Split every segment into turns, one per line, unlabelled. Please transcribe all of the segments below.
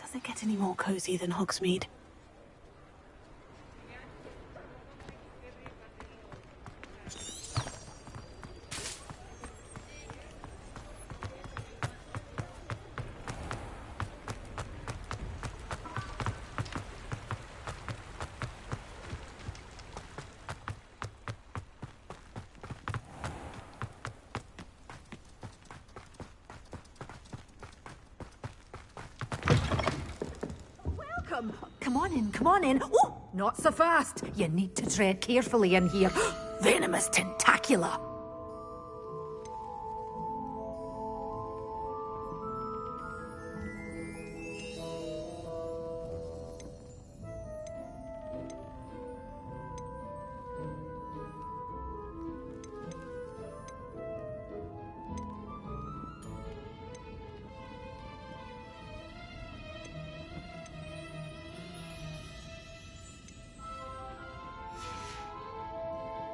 Does it get any more cozy than Hogsmeade?
Come on in. Oh, not so fast. You need to tread carefully in here. Venomous tentacula.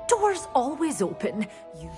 Doors always open. You...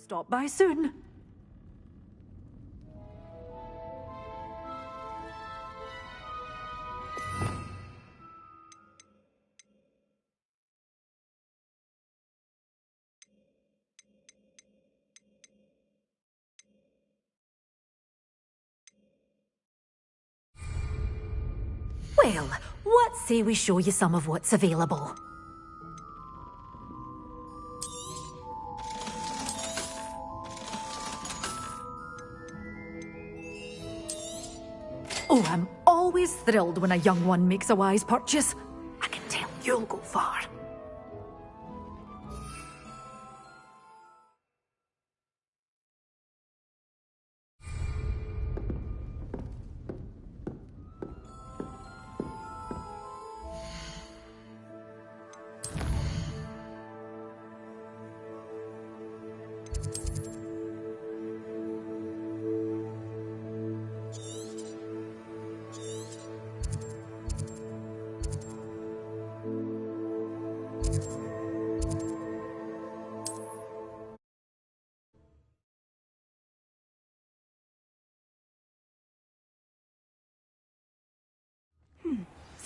Stop by soon. Well, what say we show you some of what's available? Oh, I'm always thrilled when a young one makes a wise purchase. I can tell you'll go far.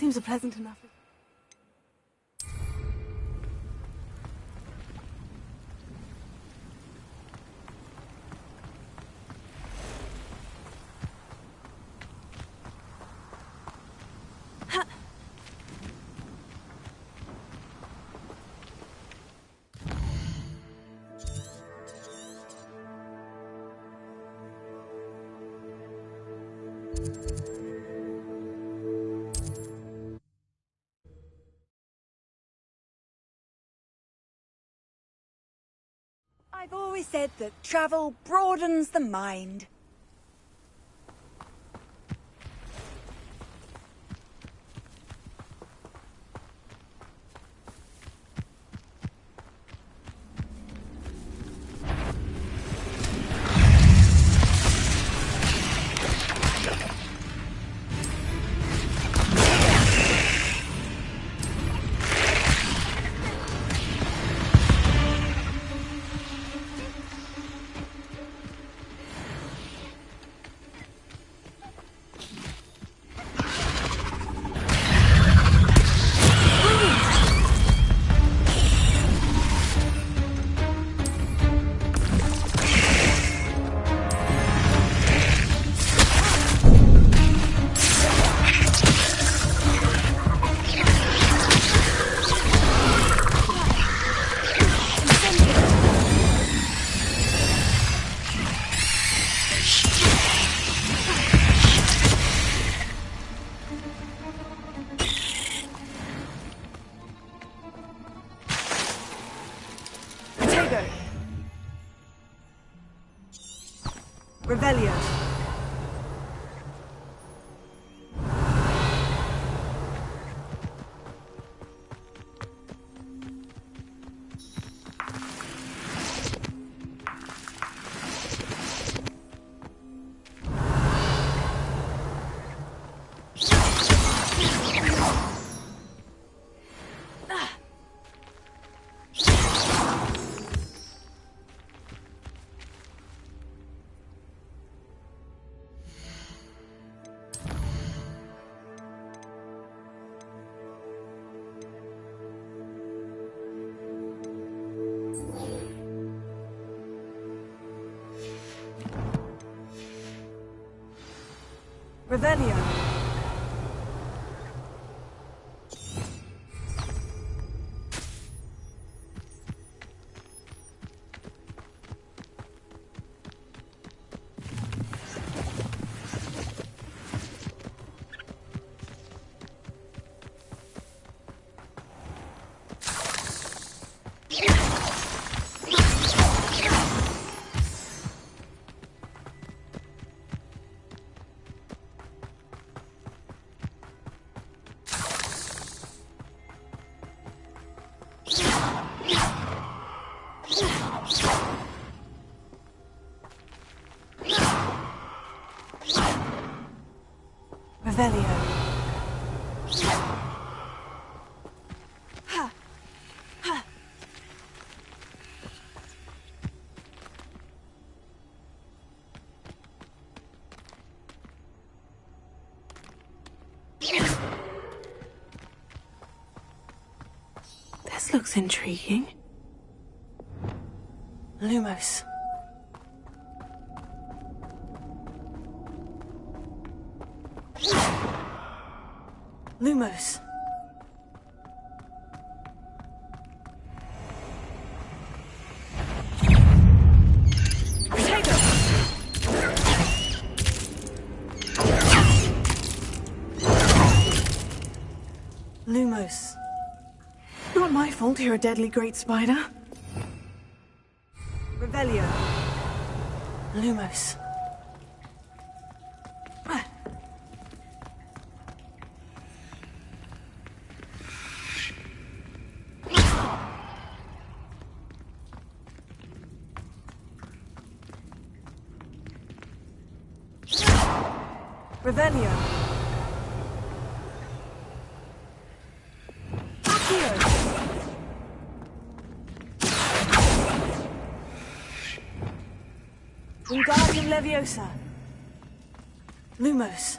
Seems a pleasant enough.
I've always said that travel broadens the mind. Revelio. Revelio. Revelio. Ha. Ha.
This looks intriguing. Lumos. Lumos.
Potato.
Lumos. Not my fault you're a deadly great spider.
Revelio.
Lumos.
Revelio. Accio.
Wingardium Leviosa. Lumos.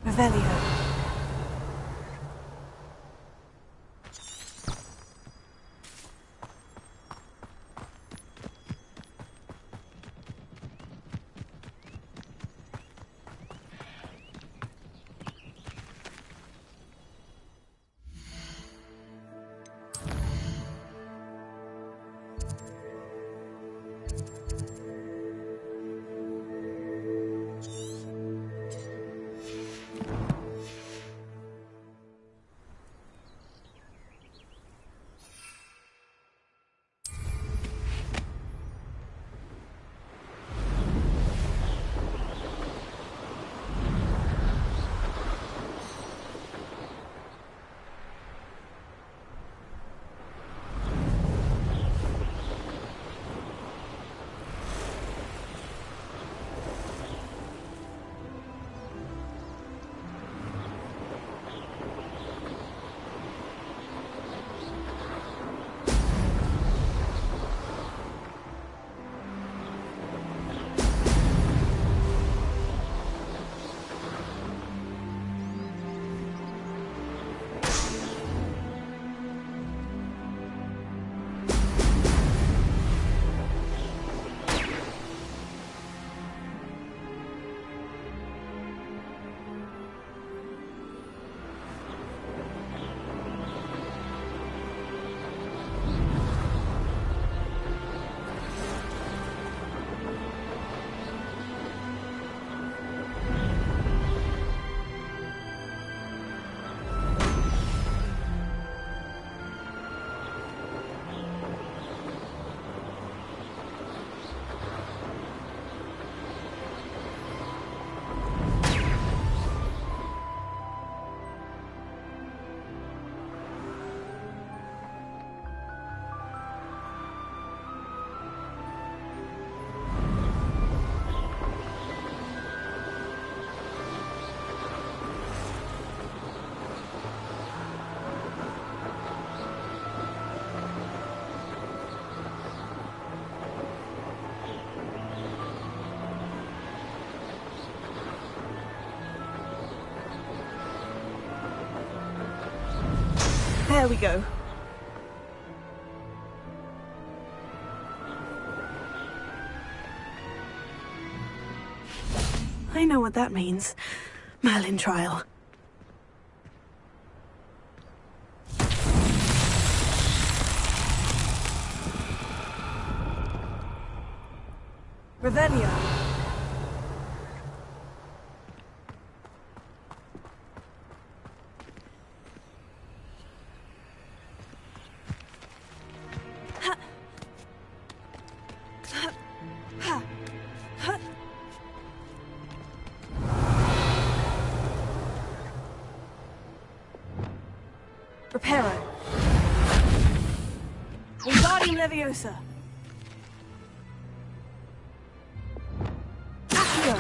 Revelio. There we go. I know what that means. Merlin trial. Revelio. Reparo. Wingardium Leviosa. Accio.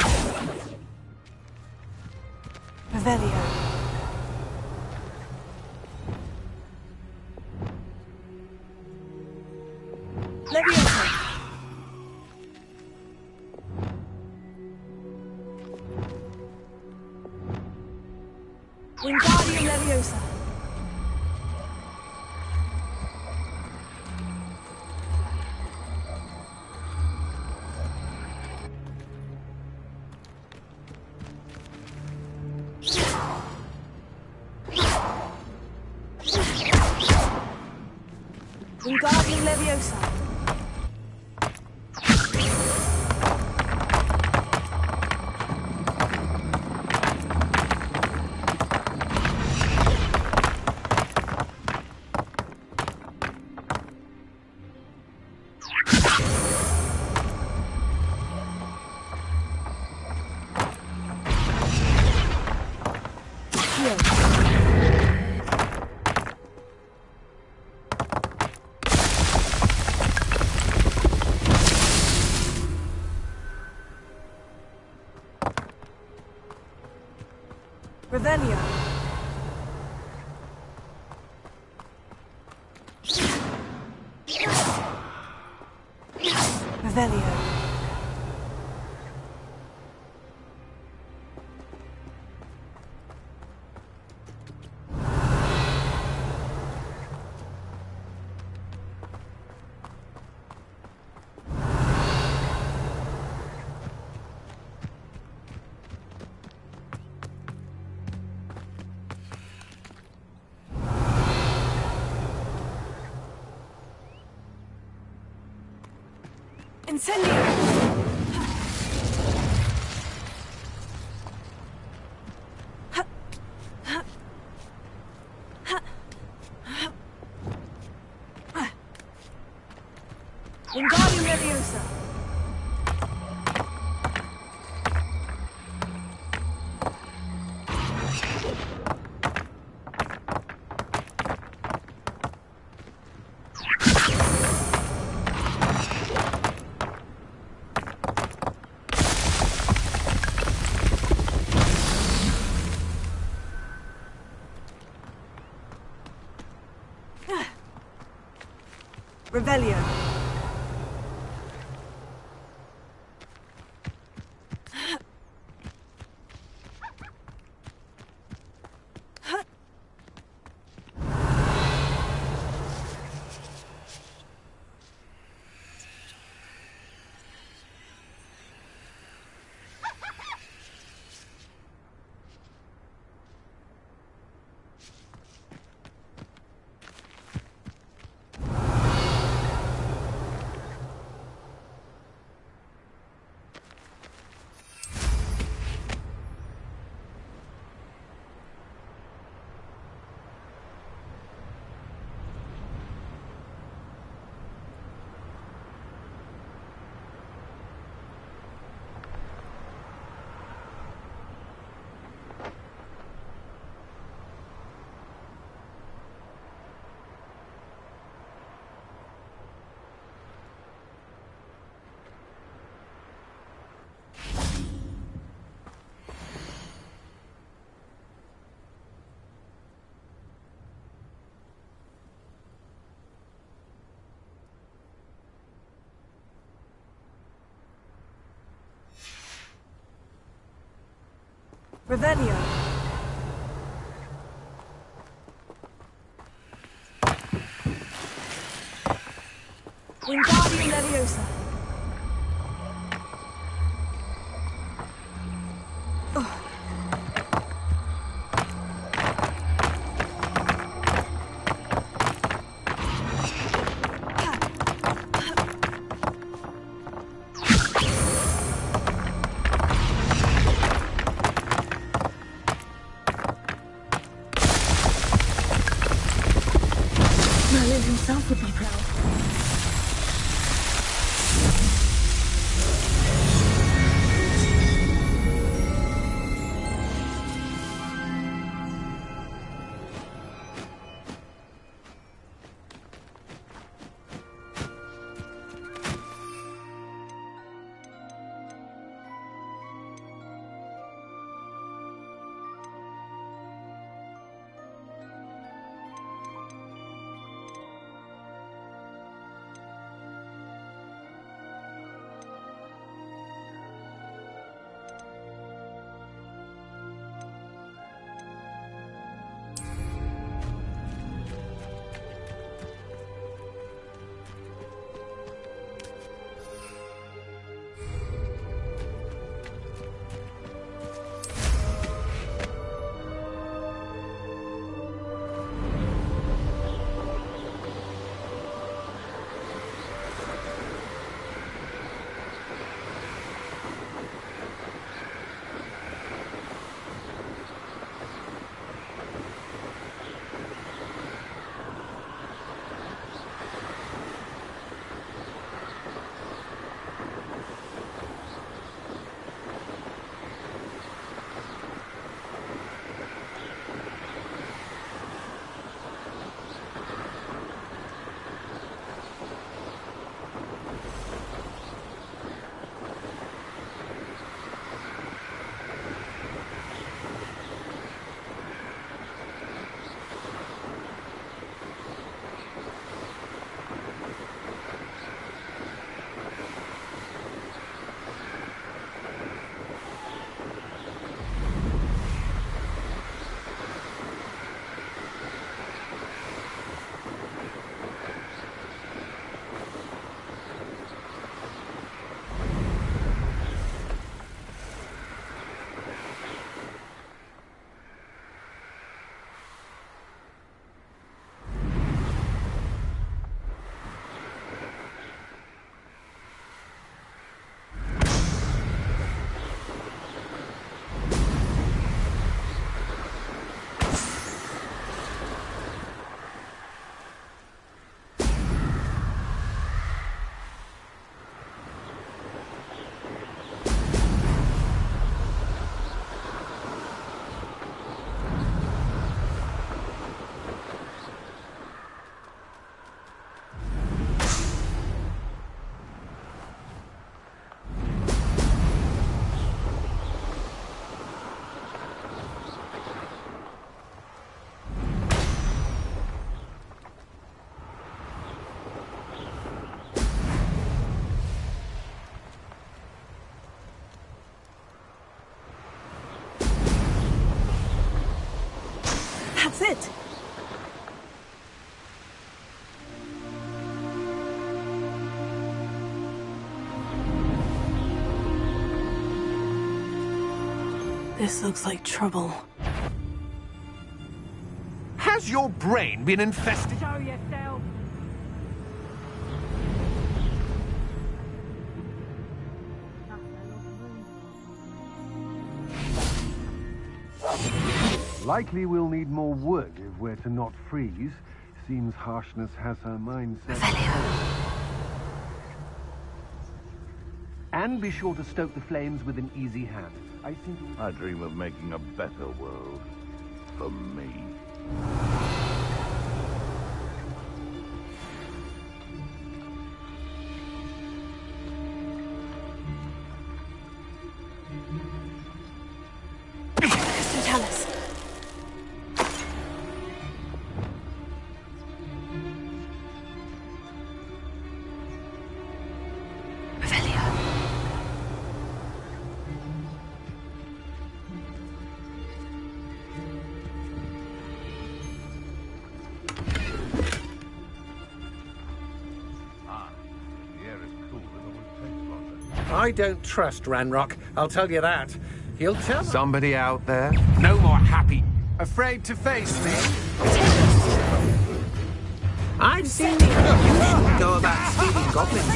Revelio. Leviosa. Wingardium Leviosa. Wingardium Leviosa. Revelio. Revelio.
Incendio! Wingardium Leviosa! Revelio. Revelio. Wingardium Leviosa.
Merlin himself would be proud. it. This looks like trouble.
Has your brain been infested?
Show yourself.
Likely we'll need more wood if we're to not freeze. Seems harshness has her mind set. And be sure to stoke the flames with an easy hand.
I dream of making a better world. For me.
Tell us.
I don't trust Ranrock, I'll tell you that. He'll tell
Somebody out there?
no more happy. Afraid to face me? I've seen you. You shouldn't go about stealing goblins.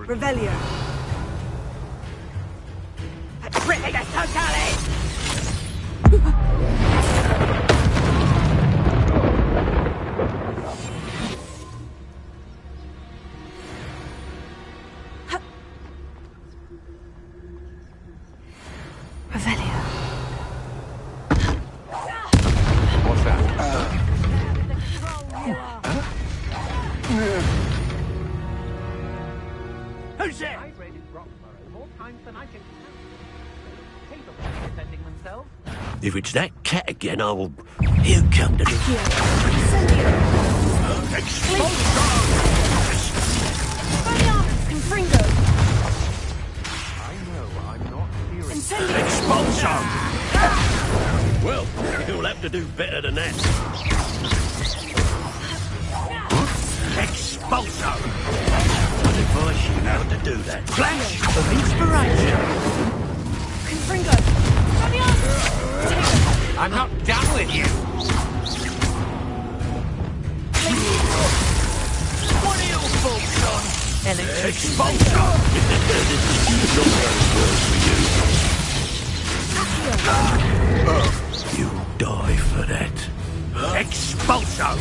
Revelio.
What's that?
Who's there?
I've raided Roxborough more times than I can count. Capable of defending themselves.
If it's that cat again, I will... He'll come to the...
I know, I'm not hearing...
Expulso! Well, you'll have to do better than that. Expulso! I'd advise you how to do that. Flash of inspiration!
I'm not done with you.
What are your thoughts on Expulso? You'll die for that. Expulso!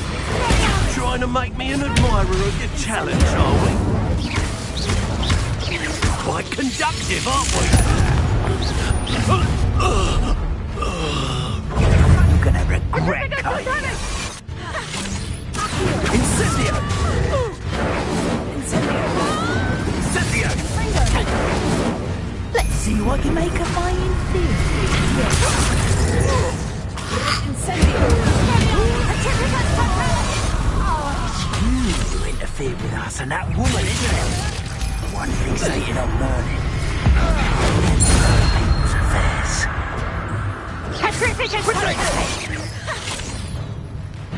Trying to make me an admirer of your talents, are we? Quite conductive, aren't we? You're gonna regret, Kate. Incendio! Incendio!
Let's see what you make of my
You interfered with us and that woman, isn't it? One fixated on learning. People's affairs.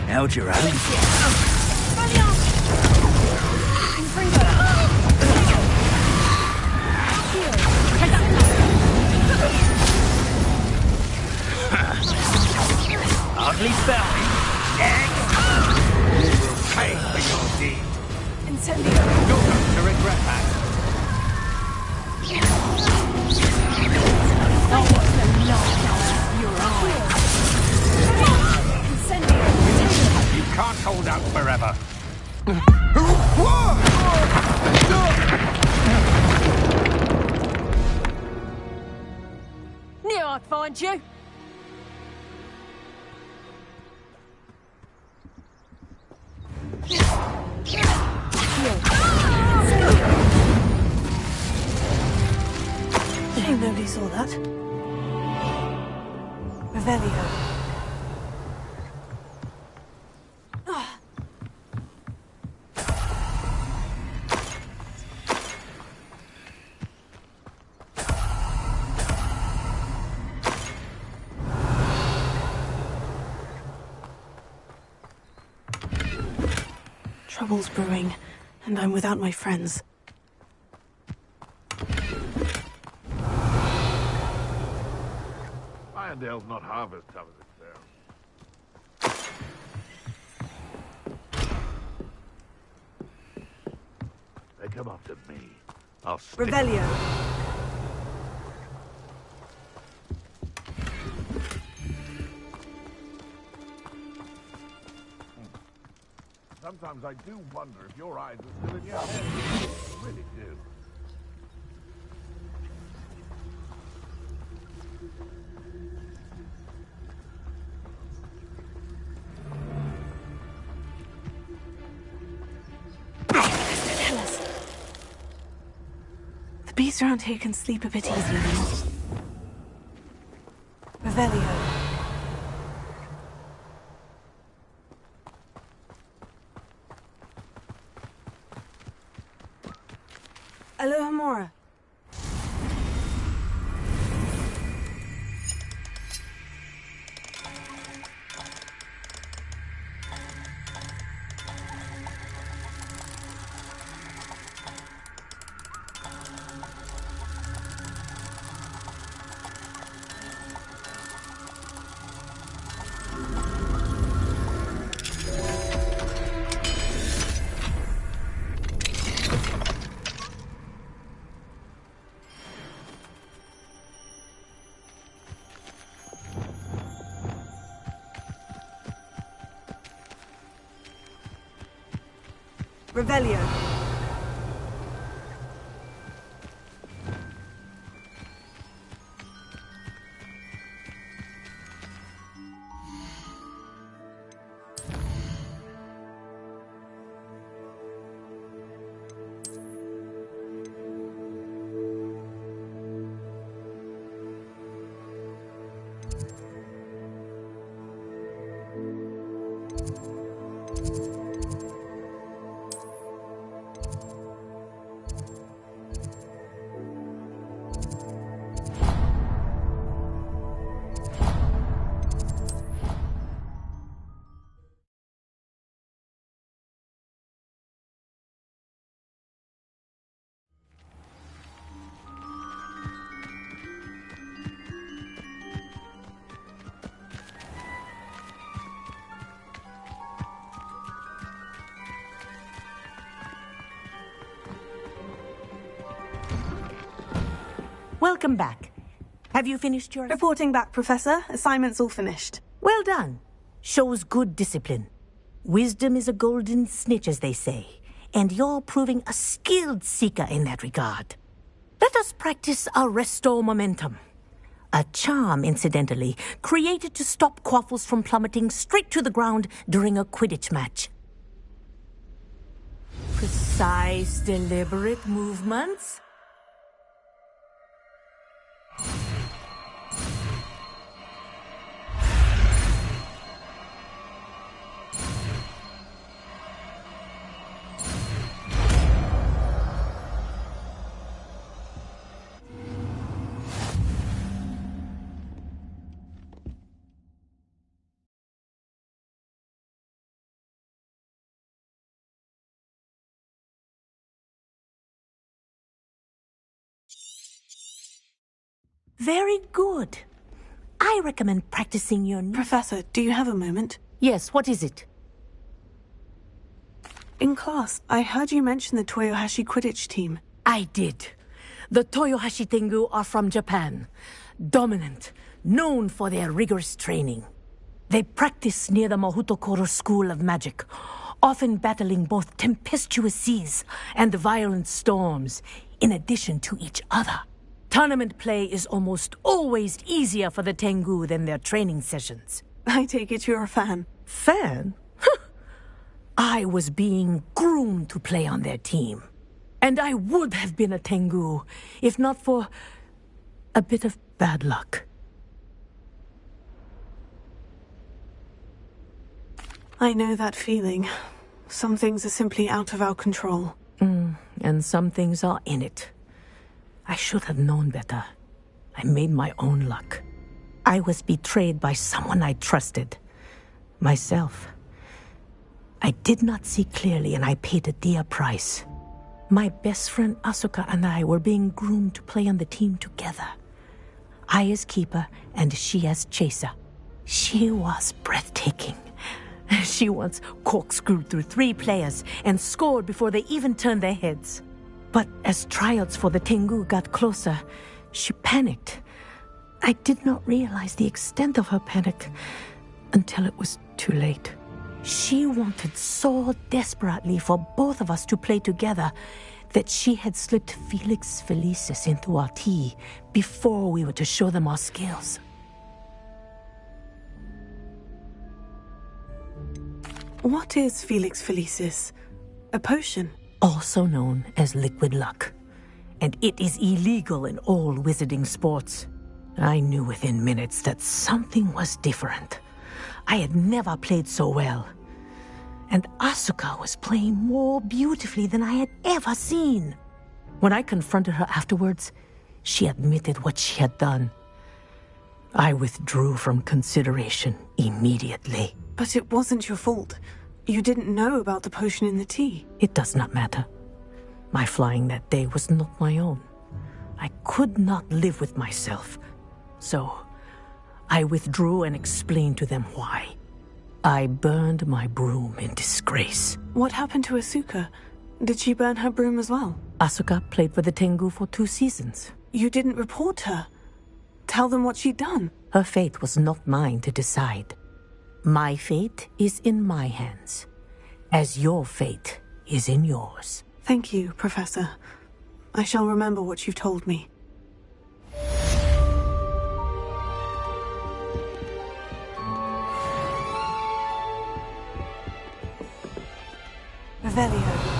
Held your own. Hardly felt it.
You will pay for your deed.
Incendio.
You're going to regret that. You can't hold out forever.
Knew I'd find you.
Shame nobody saw that. Revelio. Trouble's brewing, and I'm without my friends.
Irondale's not half as tough as it sounds. They come after me. I'll stick.
Revelio.
Sometimes I do wonder if your eyes are still in your head. I really do.
The beasts around here can sleep a bit easier now. Revelio. Alohomora.
Revelio.
Welcome back. Have you finished your...
Reporting back, Professor. Assignment's all finished.
Well done. Shows good discipline. Wisdom is a golden snitch, as they say, and you're proving a skilled seeker in that regard. Let us practice Arresto Momentum. A charm, incidentally, created to stop quaffles from plummeting straight to the ground during a Quidditch match. Precise, deliberate movements. Very good. I recommend practicing your...
Professor, do you have a moment?
Yes, what is it?
In class, I heard you mention the Toyohashi Quidditch team.
I did. The Toyohashi Tengu are from Japan. Dominant, known for their rigorous training. They practice near the Mahutokoro School of Magic, often battling both tempestuous seas and violent storms, in addition to each other. Tournament play is almost always easier for the Tengu than their training sessions.
I take it you're a fan.
Fan? I was being groomed to play on their team. And I would have been a Tengu, if not for a bit of bad luck.
I know that feeling. Some things are simply out of our control.
And some things are in it. I should have known better. I made my own luck. I was betrayed by someone I trusted. Myself. I did not see clearly, and I paid a dear price. My best friend Asuka and I were being groomed to play on the team together. I as keeper, and she as chaser. She was breathtaking. She once corkscrewed through 3 players and scored before they even turned their heads. But as tryouts for the Tengu got closer, she panicked. I did not realize the extent of her panic until it was too late. She wanted so desperately for both of us to play together that she had slipped Felix Felicis into our tea before we were to show them our skills.
What is Felix Felicis? A potion?
Also known as liquid luck. And it is illegal in all wizarding sports. I knew within minutes that something was different. I had never played so well. And Asuka was playing more beautifully than I had ever seen. When I confronted her afterwards, she admitted what she had done. I withdrew from consideration immediately.
But it wasn't your fault. You didn't know about the potion in the tea.
It does not matter. My flying that day was not my own. I could not live with myself. So, I withdrew and explained to them why. I burned my broom in disgrace.
What happened to Asuka? Did she burn her broom as well?
Asuka played for the Tengu for 2 seasons.
You didn't report her. Tell them what she'd done.
Her fate was not mine to decide. My fate is in my hands, as your fate is in yours.
Thank you, Professor. I shall remember what you've told me. Revelio.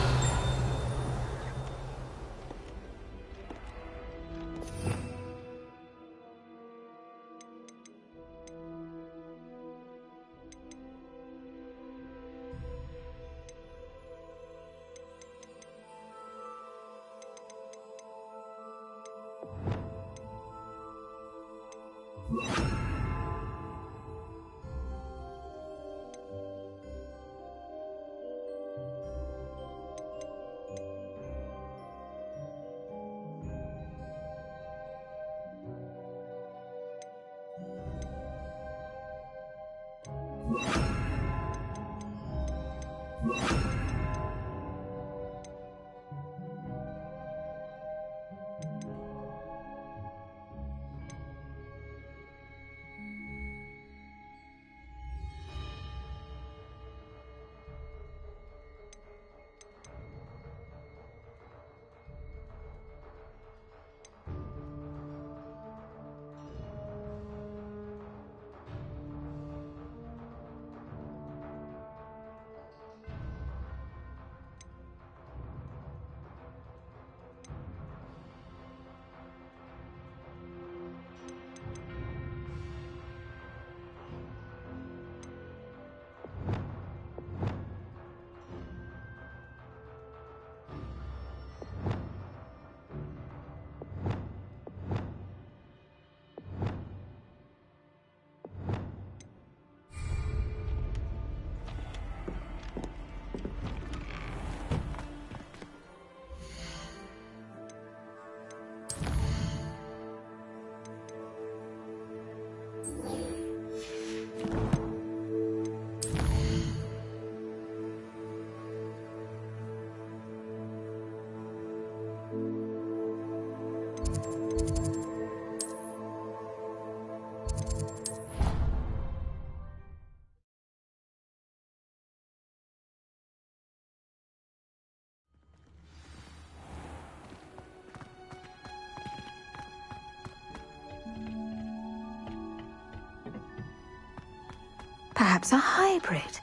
Perhaps a hybrid.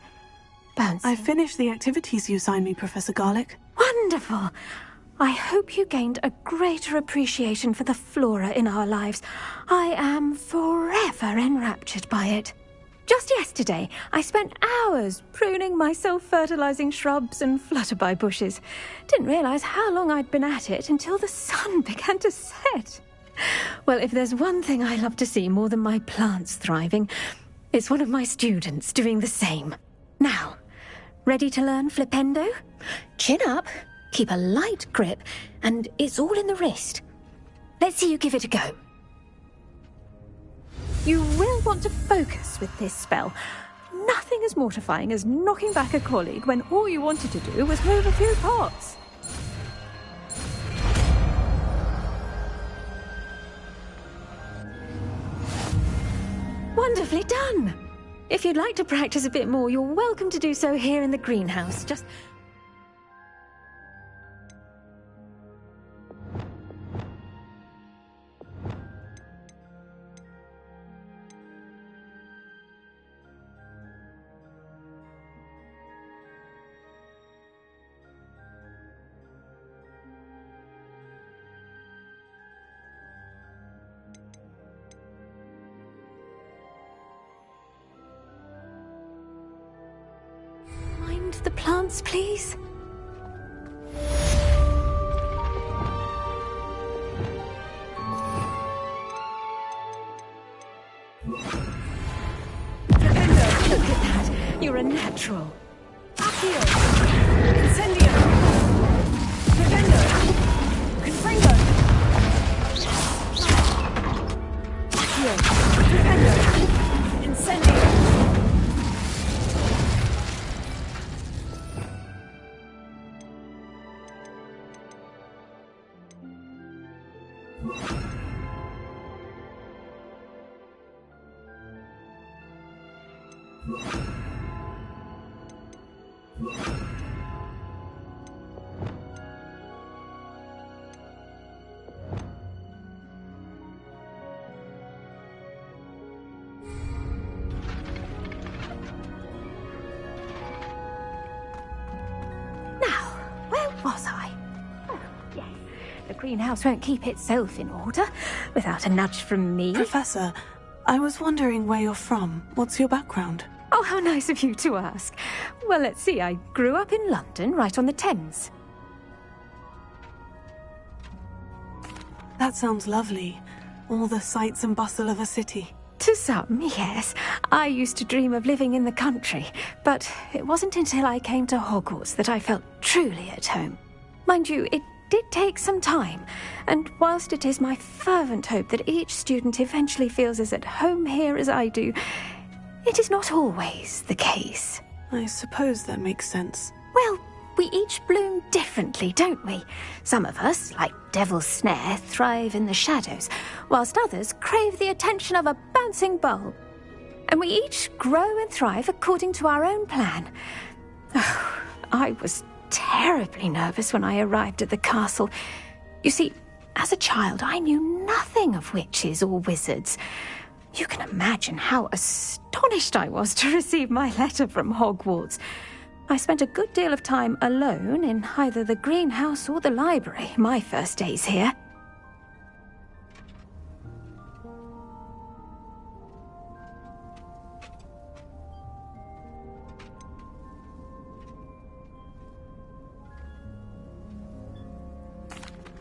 Bouncy.
I finished the activities you assigned me, Professor Garlick.
Wonderful! I hope you gained a greater appreciation for the flora in our lives. I am forever enraptured by it. Just yesterday, I spent hours pruning my self-fertilizing shrubs and flutterby bushes. Didn't realize how long I'd been at it until the sun began to set. Well, if there's one thing I love to see more than my plants thriving, it's one of my students doing the same. Now, Ready to learn flipendo? Chin up, keep a light grip, and it's all in the wrist. Let's see you give it a go. You will want to focus with this spell. Nothing as mortifying as knocking back a colleague when all you wanted to do was move a few parts. Wonderfully done! If you'd like to practice a bit more, you're welcome to do so here in the greenhouse. Just... the plants, please? Look at that! You're a natural.
Accio! Incendio! Flipendo! Confringo! Accio! Flipendo! Incendio!
Was I? Oh, yes. The greenhouse won't keep itself in order without a nudge from me.
Professor, I was wondering where you're from. What's your background?
Oh, how nice of you to ask. Well, let's see. I grew up in London, right on the Thames.
That sounds lovely. All the sights and bustle of a city.
To some, yes. I used to dream of living in the country, but it wasn't until I came to Hogwarts that I felt truly at home. Mind you, it did take some time, and whilst it is my fervent hope that each student eventually feels as at home here as I do, it is not always the case.
I suppose that makes sense.
Well, we each bloom differently, don't we? Some of us, like Devil's Snare, thrive in the shadows, whilst others crave the attention of a bouncing bulb. And we each grow and thrive according to our own plan. Oh, I was terribly nervous when I arrived at the castle. You see, as a child, I knew nothing of witches or wizards. You can imagine how astonished I was to receive my letter from Hogwarts. I spent a good deal of time alone in either the greenhouse or the library my first days here.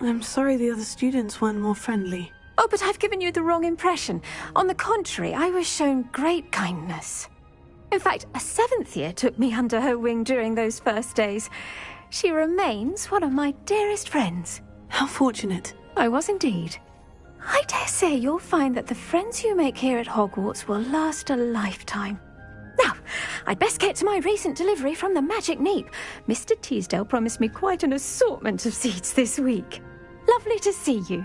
I'm sorry the other students weren't more friendly.
Oh, but I've given you the wrong impression. On the contrary, I was shown great kindness. In fact, a 7th year took me under her wing during those first days. She remains one of my dearest friends.
How fortunate.
I was indeed. I dare say you'll find that the friends you make here at Hogwarts will last a lifetime. Now, I'd best get to my recent delivery from the Magic Neep. Mr. Teasdale promised me quite an assortment of seeds this week. Lovely to see you.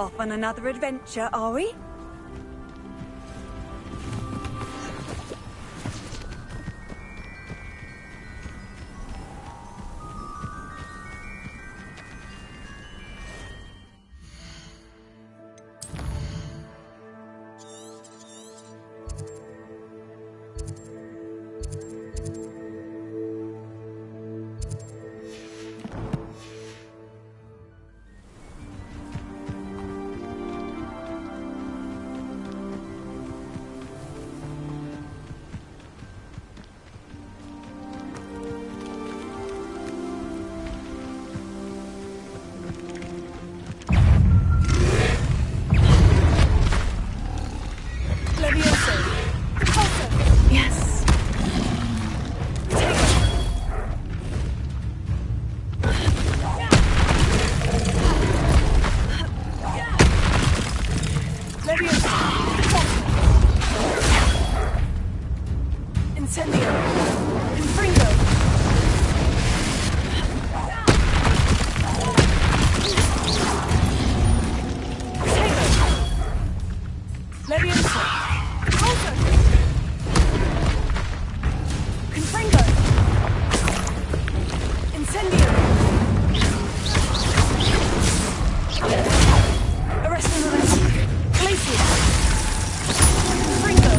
Off on another adventure, are we?
Yes.
Incendio. Confringo. Leviosa. Alto. Confringo. Incendio. Arresto Momento. Glacier. Confringo.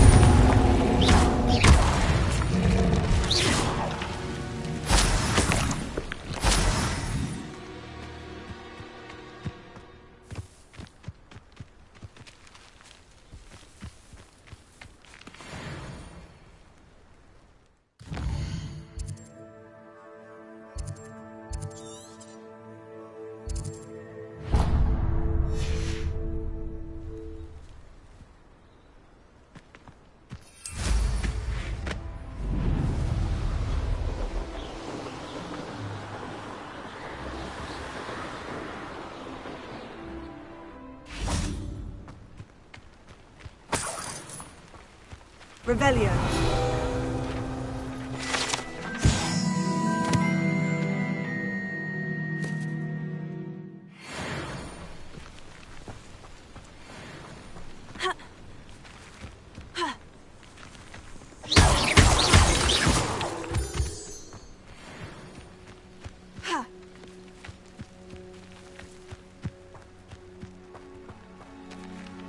Revelio.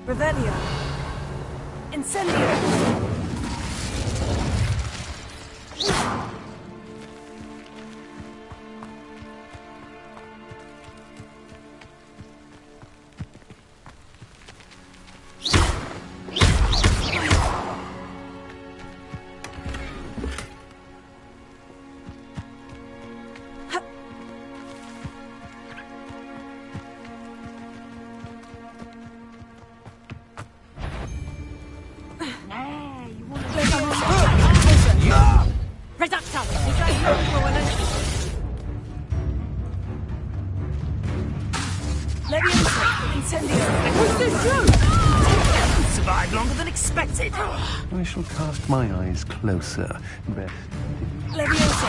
Revelio. Incendio.
Survived longer than expected.
I shall cast my eyes closer. Rest.
Leviosa.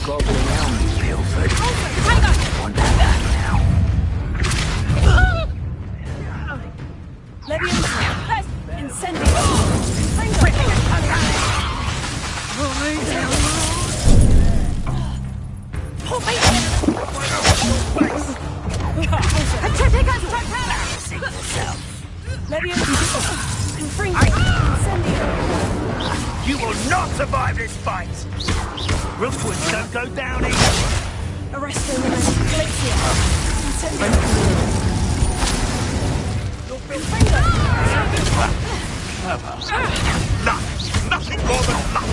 Gobbling elm feels like
Leviosa. Incendio.
You will not survive this fight! Rookwoods don't go down easy!
Arresto Glacier.
Luck! Nothing more than luck!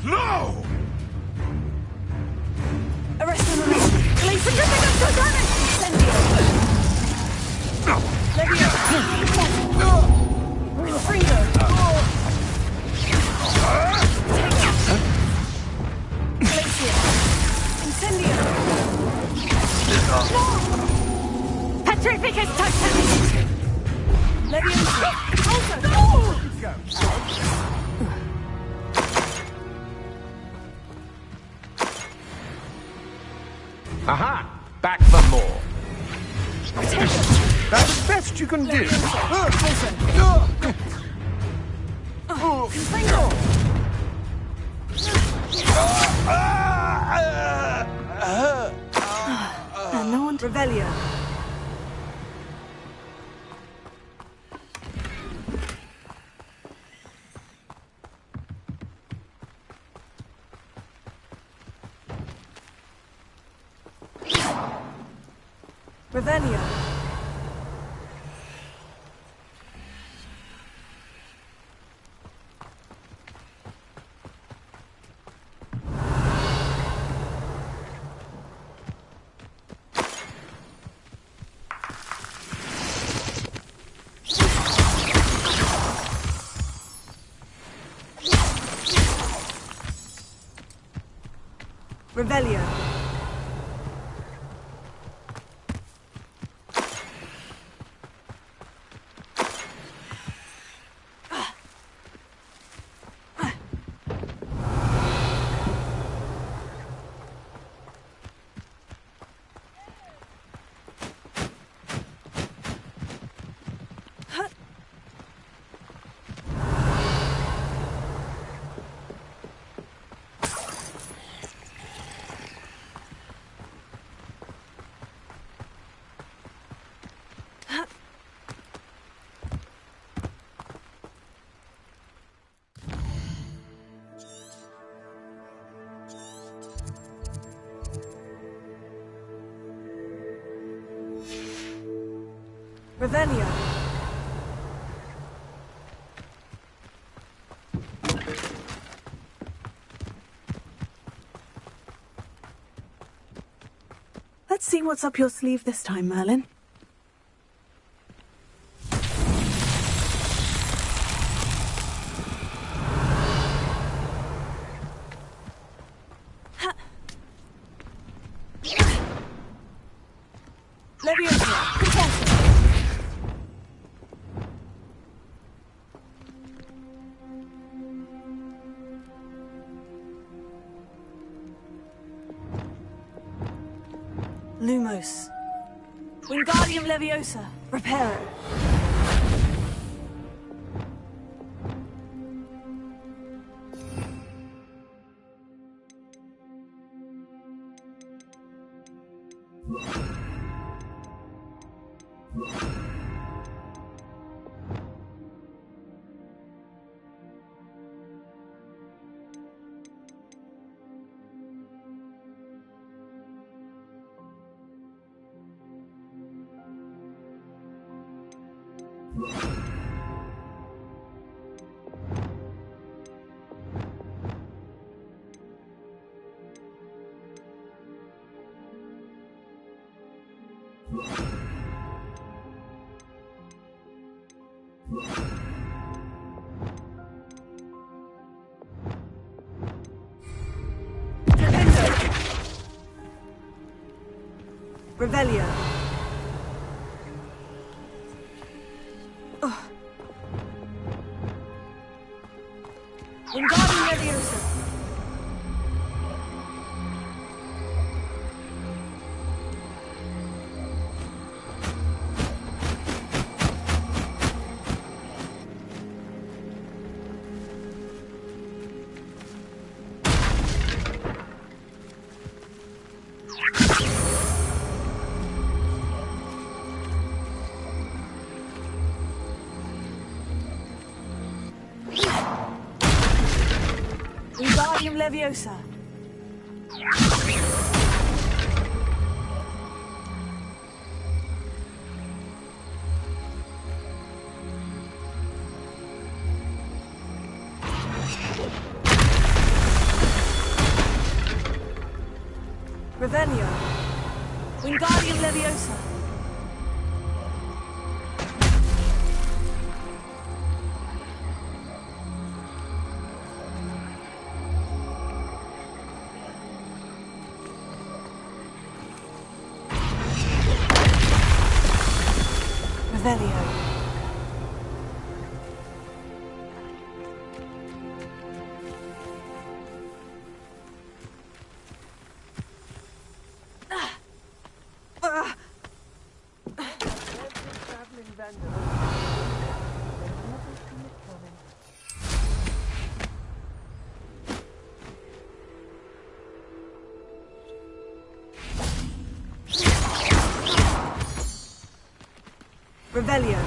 No!
Arresto Glacier.
Petrificus Totem!
That's the best you can do.
And no one to
Revelio. Revelio. Revelio. Revelio.
Let's see what's up your sleeve this time, Merlin.
Lumos. Wingardium Leviosa. Reparo. Revelio. Wingardium Leviosa. Wingardium Leviosa. Revelio. Wingardium Leviosa. Revelio. Revelio.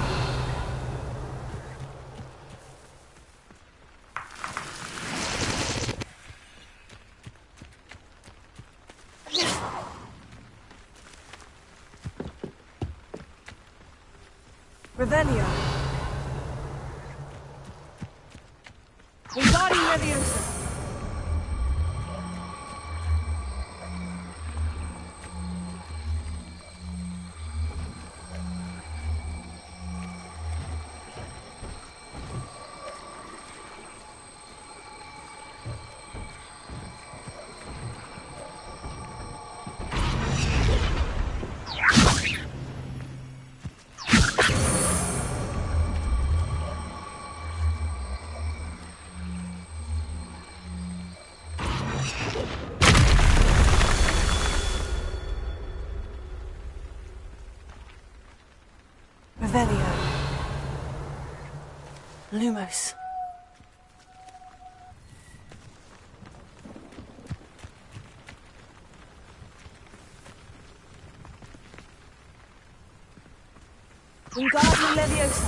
Revelio. Wingardium Leviosa. Revelio. Lumos. Wingardium Leviosa.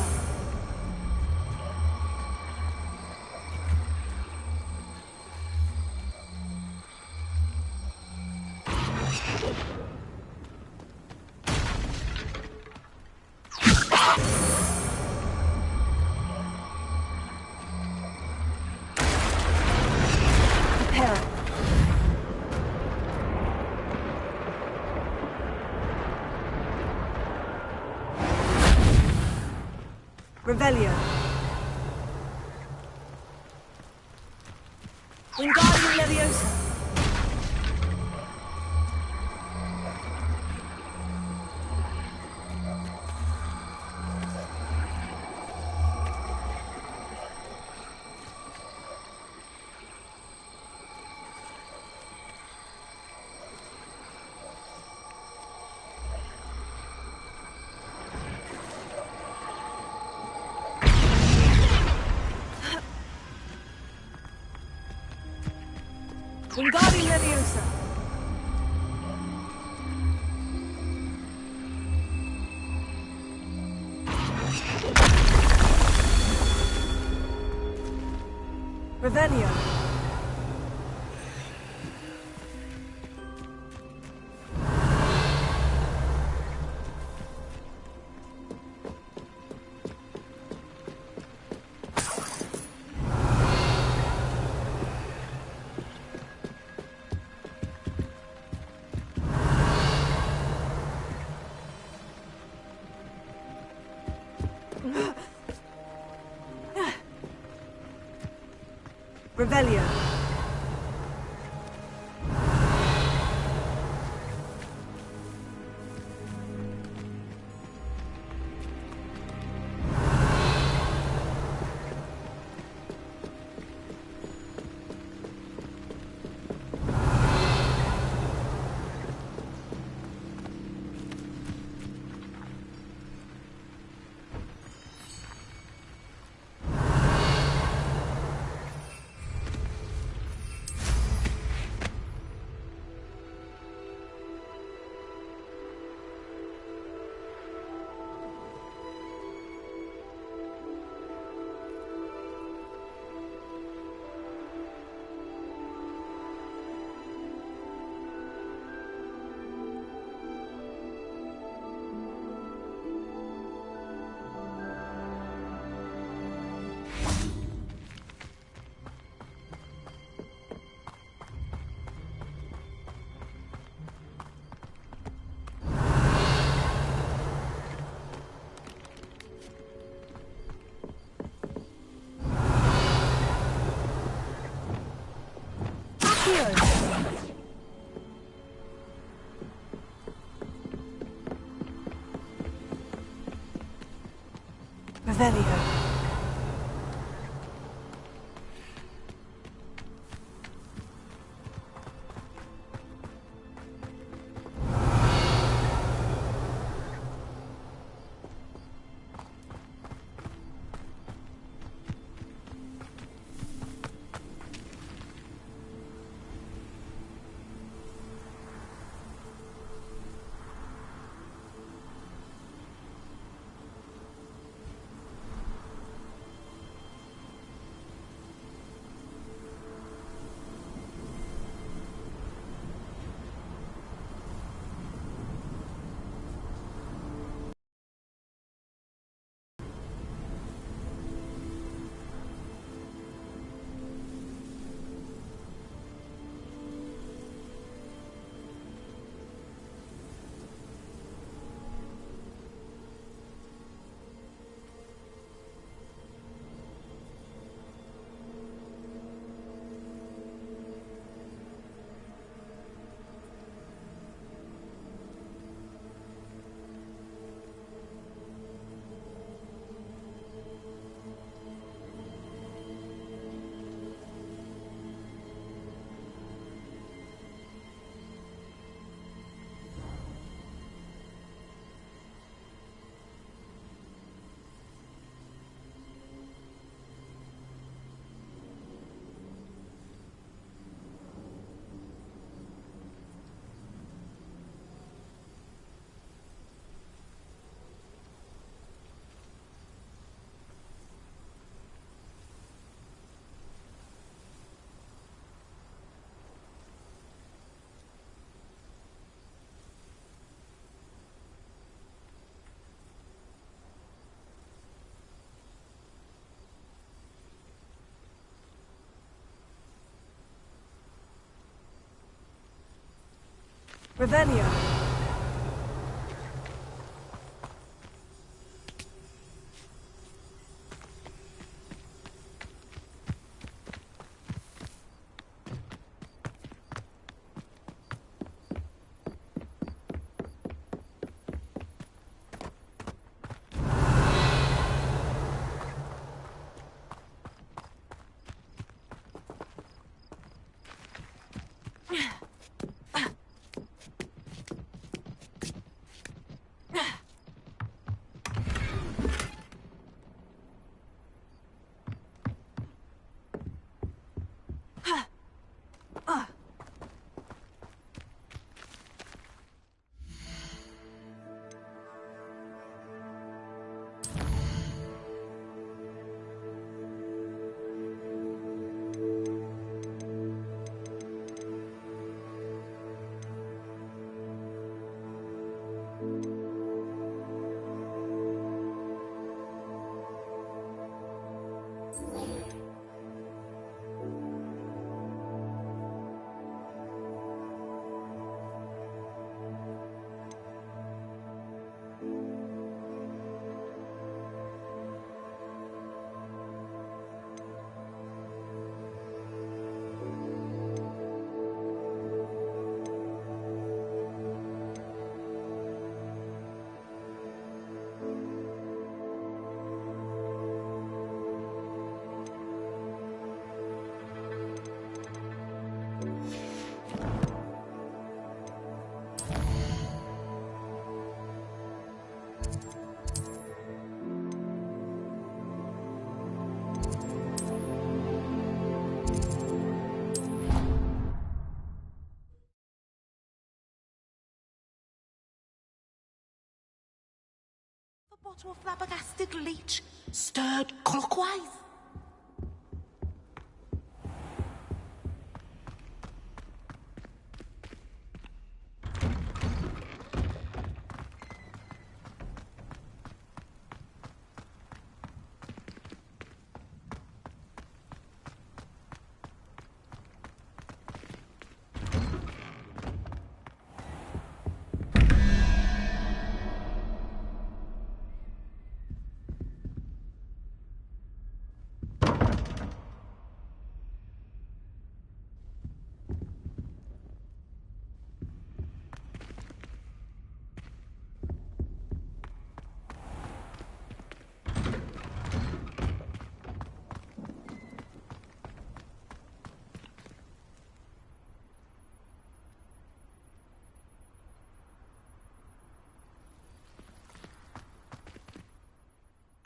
Revelio. Wingardium Leviosa. Wingardium Leviosa. Revelio. Revelio. Revelio.
Revelio.
Bottle of flabbergasted leech, stirred clockwise.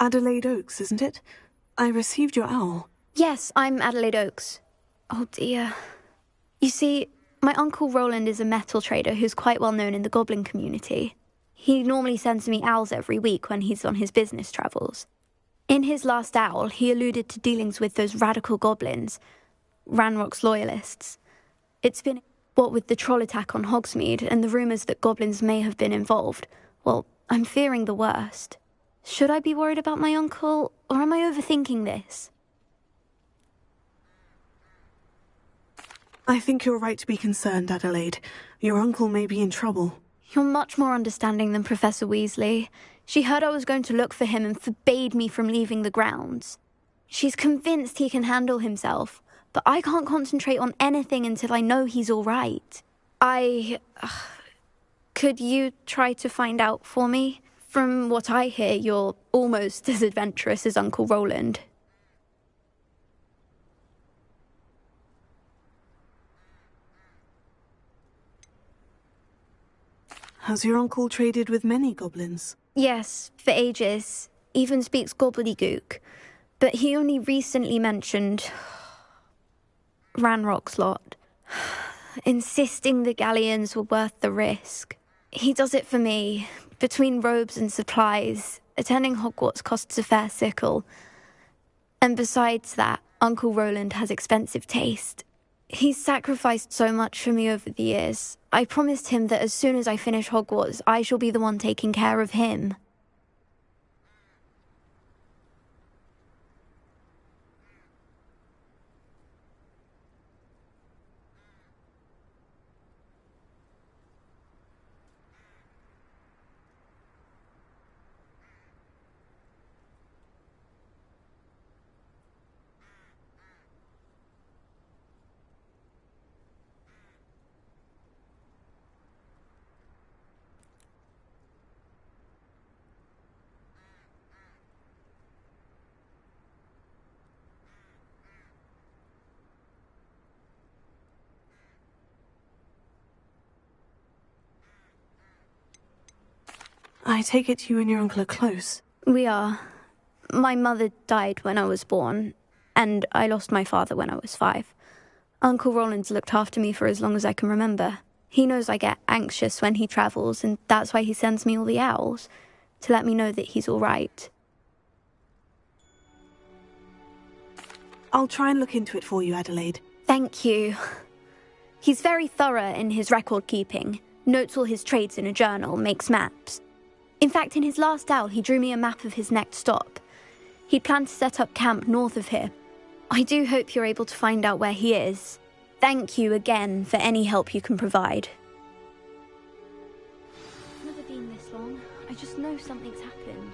Adelaide Oaks, isn't it? I received your owl.
Yes, I'm Adelaide Oaks. Oh dear. You see, my Uncle Roland is a metal trader who's quite well known in the goblin community. He normally sends me owls every week when he's on his business travels. In his last owl, he alluded to dealings with those radical goblins, Ranrock's loyalists. It's been, what with the troll attack on Hogsmeade and the rumours that goblins may have been involved, well, I'm fearing the worst. Should I be worried about my uncle, or am I overthinking this?
I think you're right to be concerned, Adelaide. Your uncle may be in trouble.
You're much more understanding than Professor Weasley. She heard I was going to look for him and forbade me from leaving the grounds. She's convinced he can handle himself, but I can't concentrate on anything until I know he's all right. Could you try to find out for me? From what I hear, you're almost as adventurous as Uncle Roland.
Has your uncle traded with many goblins?
Yes, for ages. Even speaks gobbledygook. But he only recently mentioned Ranrock's lot, insisting the galleons were worth the risk. He does it for me. Between robes and supplies, attending Hogwarts costs a fair sickle. And besides that, Uncle Roland has expensive taste. He's sacrificed so much for me over the years. I promised him that as soon as I finish Hogwarts, I shall be the one taking care of him.
I take it you and your uncle are close.
We are. My mother died when I was born, and I lost my father when I was 5. Uncle Roland's looked after me for as long as I can remember. He knows I get anxious when he travels, and that's why he sends me all the owls, to let me know that he's all right.
I'll try and look into it for you, Adelaide.
Thank you. He's very thorough in his record keeping, notes all his trades in a journal, makes maps. In fact, in his last owl, he drew me a map of his next stop. He'd planned to set up camp north of here. I do hope you're able to find out where he is. Thank you again for any help you can provide. It's never been this long. I just know something's happened.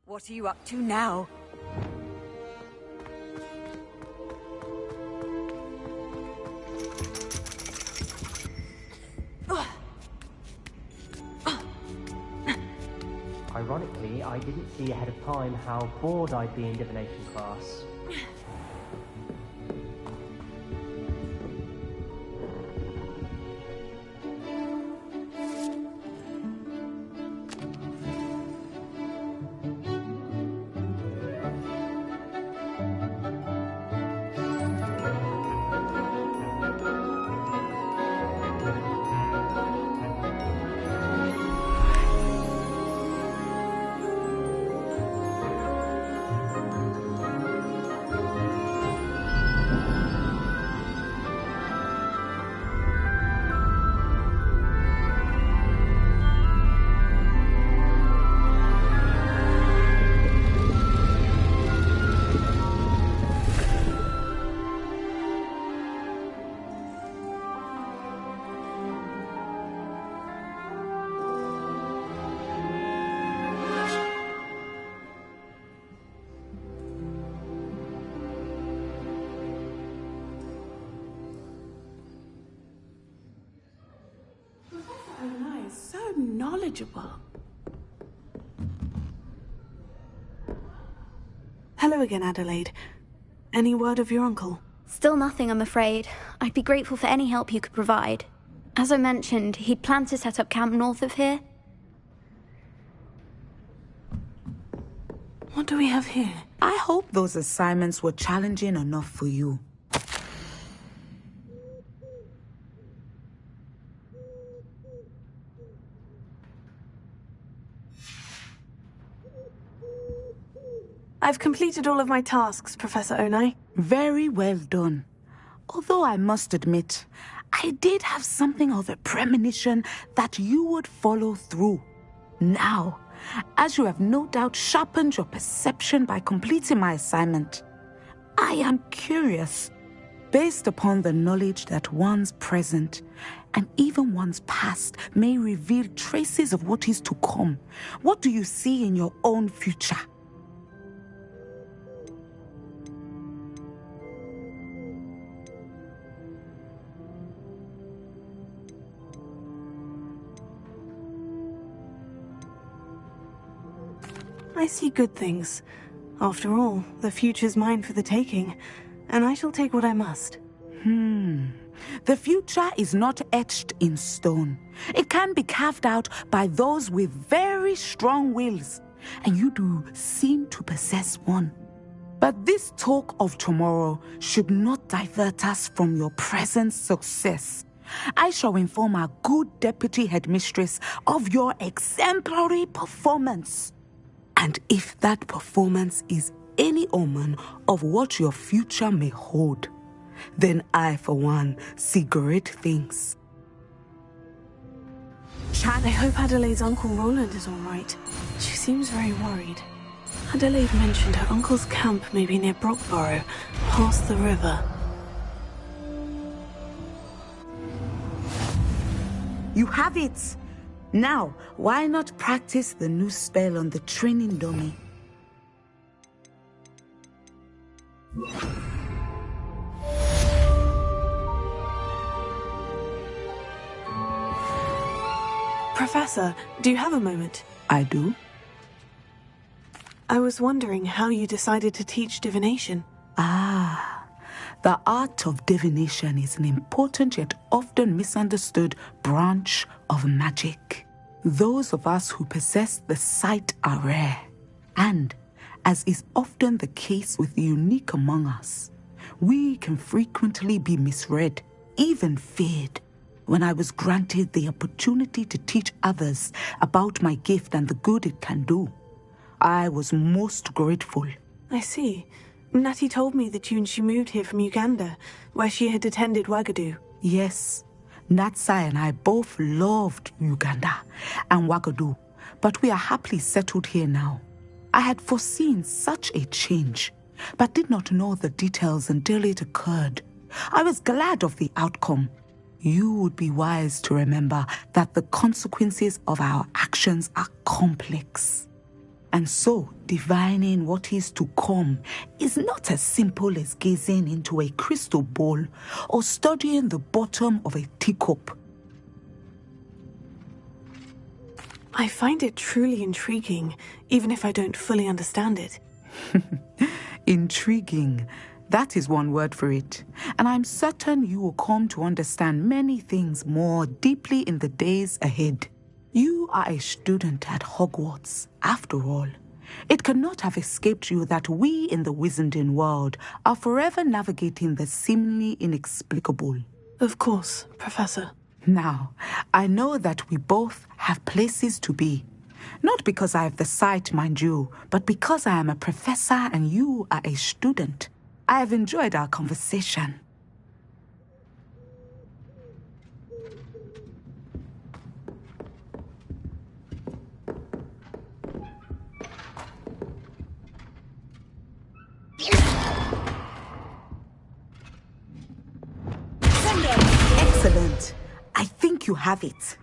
What are you up to now?
Ironically, I didn't see ahead of time how bored I'd be in divination class.
So knowledgeable.
Hello again, Adelaide. Any word of your uncle?
Still nothing, I'm afraid. I'd be grateful for any help you could provide. As I mentioned, he'd planned to set up camp north of here.
What do we have here?
I hope those assignments were challenging enough for you.
I've completed all of my tasks, Professor Onai.
Very well done. Although I must admit, I did have something of a premonition that you would follow through. Now, as you have no doubt sharpened your perception by completing my assignment, I am curious, based upon the knowledge that one's present and even one's past may reveal traces of what is to come. What do you see in your own future?
I see good things. After all, the future's mine for the taking, and I shall take what I must.
The future is not etched in stone. It can be carved out by those with very strong wills, and you do seem to possess one. But this talk of tomorrow should not divert us from your present success. I shall inform our good deputy headmistress of your exemplary performance. And if that performance is any omen of what your future may hold, then I, for one, see great things.
I hope Adelaide's Uncle Roland is all right. She seems very worried. Adelaide mentioned her uncle's camp may be near Brockborough, past the river.
You have it! Now, why not practice the new spell on the training dummy?
Professor, do you have a moment?
I do.
I was wondering how you decided to teach divination.
The art of divination is an important yet often misunderstood branch of magic. Those of us who possess the sight are rare, and, as is often the case with the unique among us, we can frequently be misread, even feared. When I was granted the opportunity to teach others about my gift and the good it can do, I was most grateful.
I see. Natty told me that you and she moved here from Uganda, where she had attended Wagadu.
Yes, Natsai and I both loved Uganda and Wagadu, but we are happily settled here now. I had foreseen such a change, but did not know the details until it occurred. I was glad of the outcome. You would be wise to remember that the consequences of our actions are complex. And so, divining what is to come is not as simple as gazing into a crystal ball or studying the bottom of a teacup.
I find it truly intriguing, even if I don't fully understand it.
Intriguing. That is one word for it. And I'm certain you will come to understand many things more deeply in the days ahead. You are a student at Hogwarts, after all. It cannot have escaped you that we in the Wizarding world are forever navigating the seemingly inexplicable.
Of course, Professor.
Now, I know that we both have places to be. Not because I have the sight, mind you, but because I am a professor and you are a student. I have enjoyed our conversation. Excellent. I think you have it.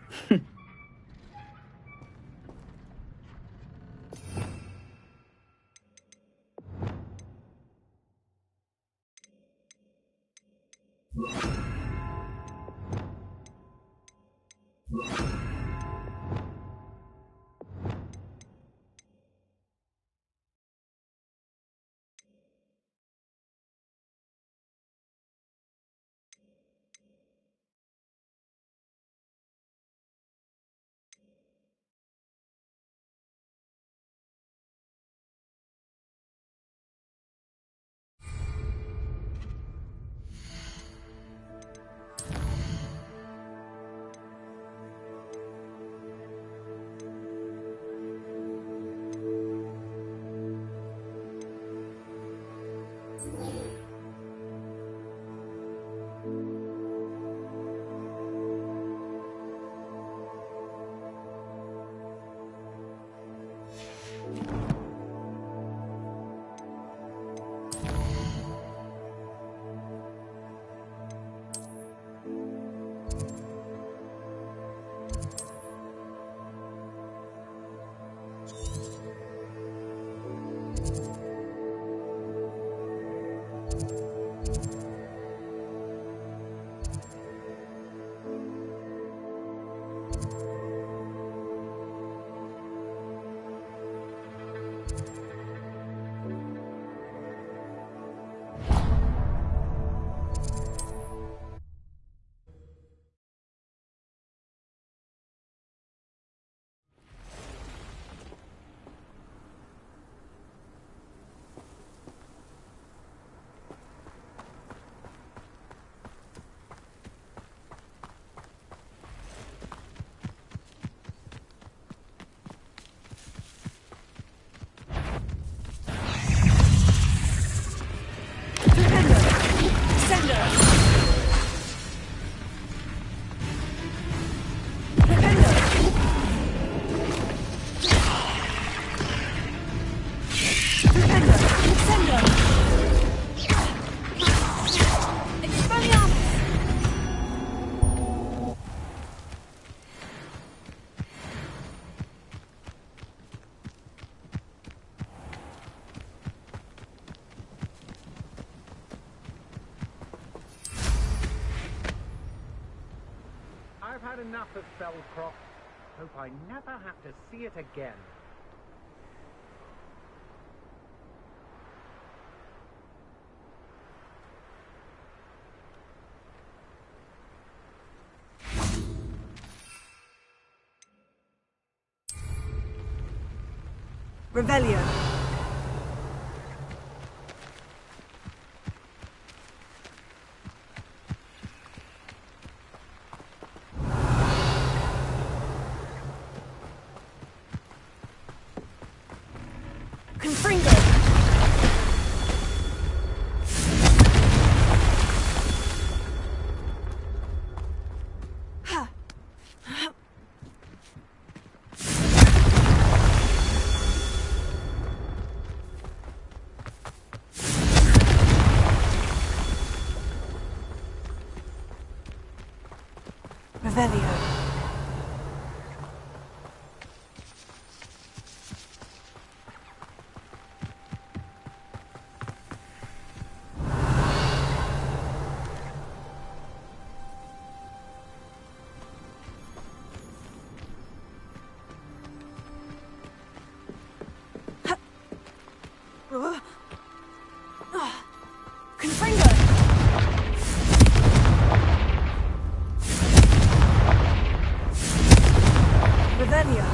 I've had enough of Felcroft. Hope I never have to see it again.
Revelio. Confringo. Revelio. Confringo. Revelio.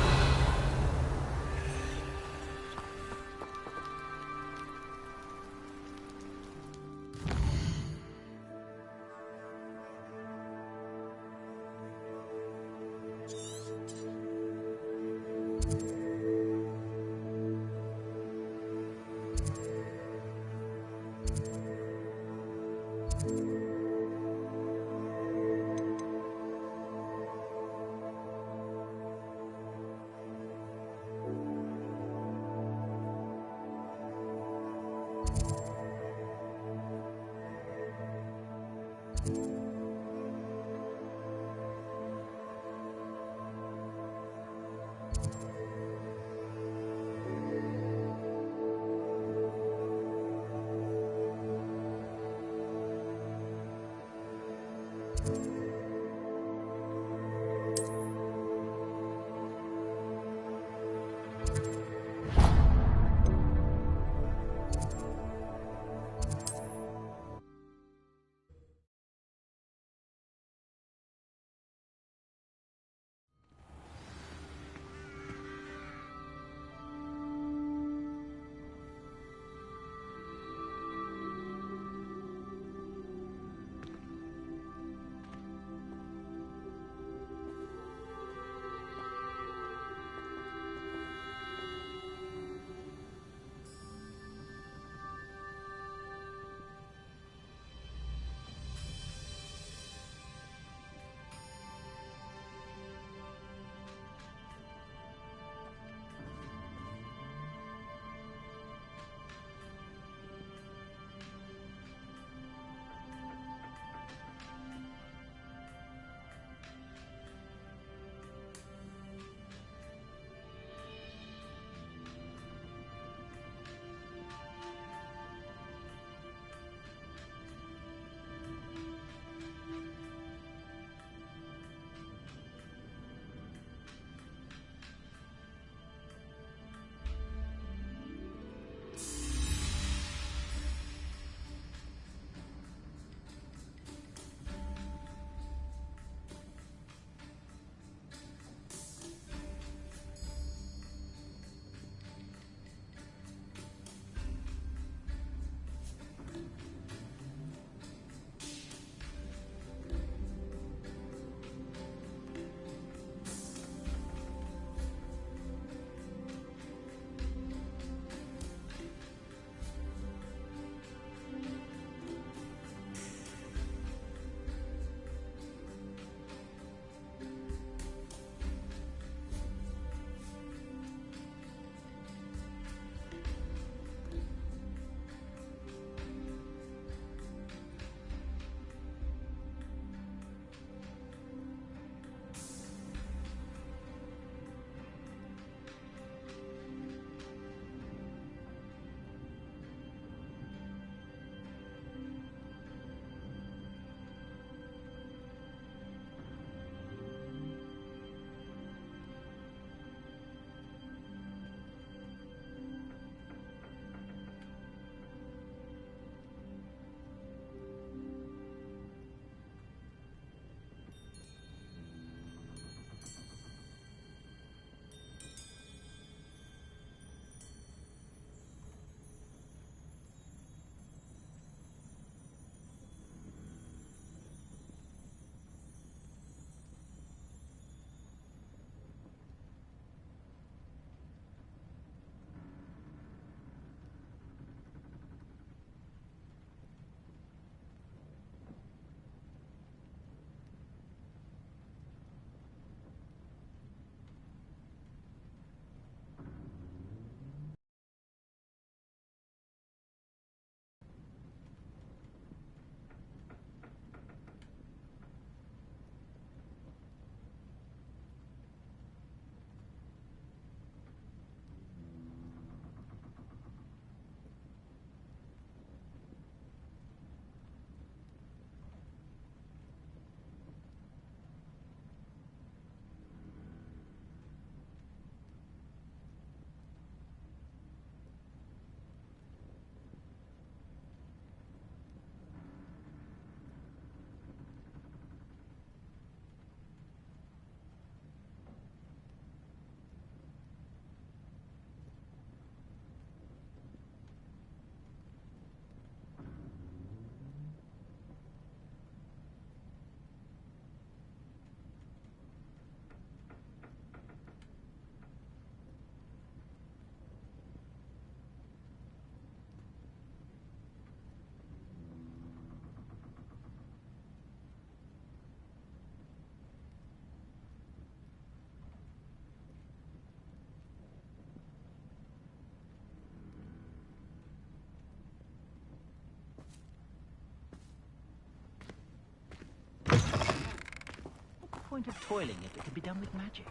point of toiling if it can be done with magic?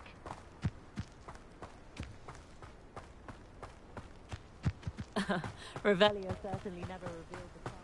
Revelio certainly never revealed the charm.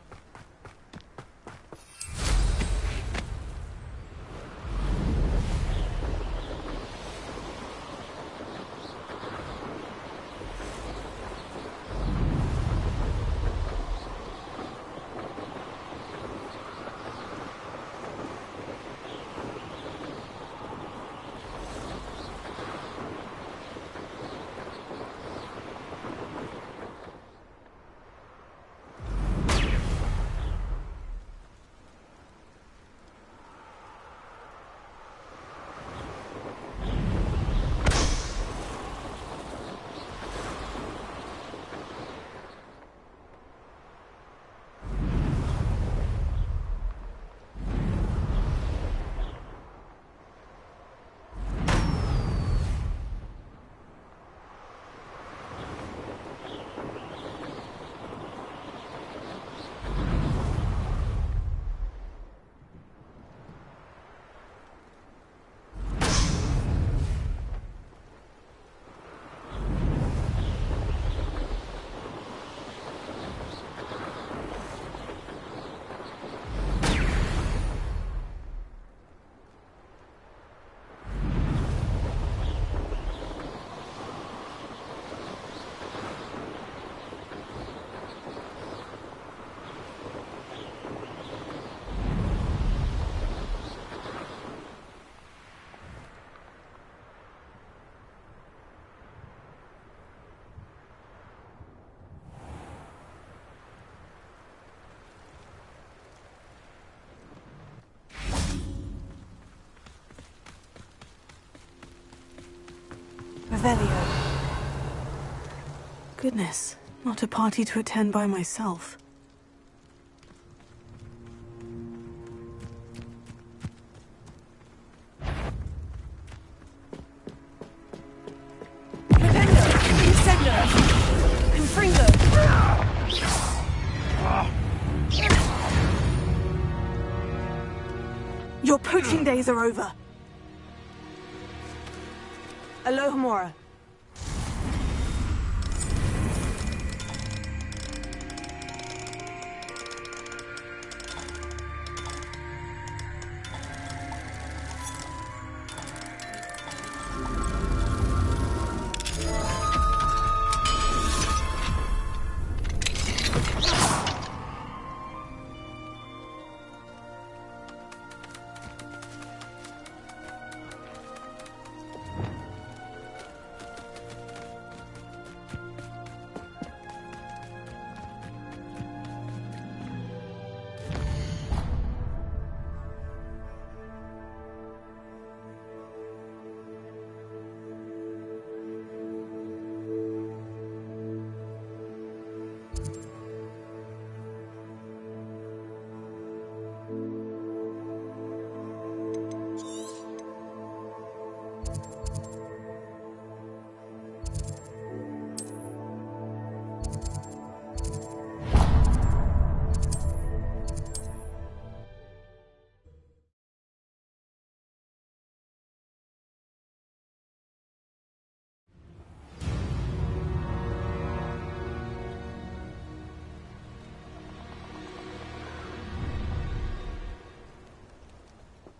Revelio. Goodness, not a party to attend by myself. Your poaching days are over. Alohomora.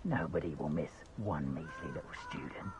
Nobody will miss one measly little student.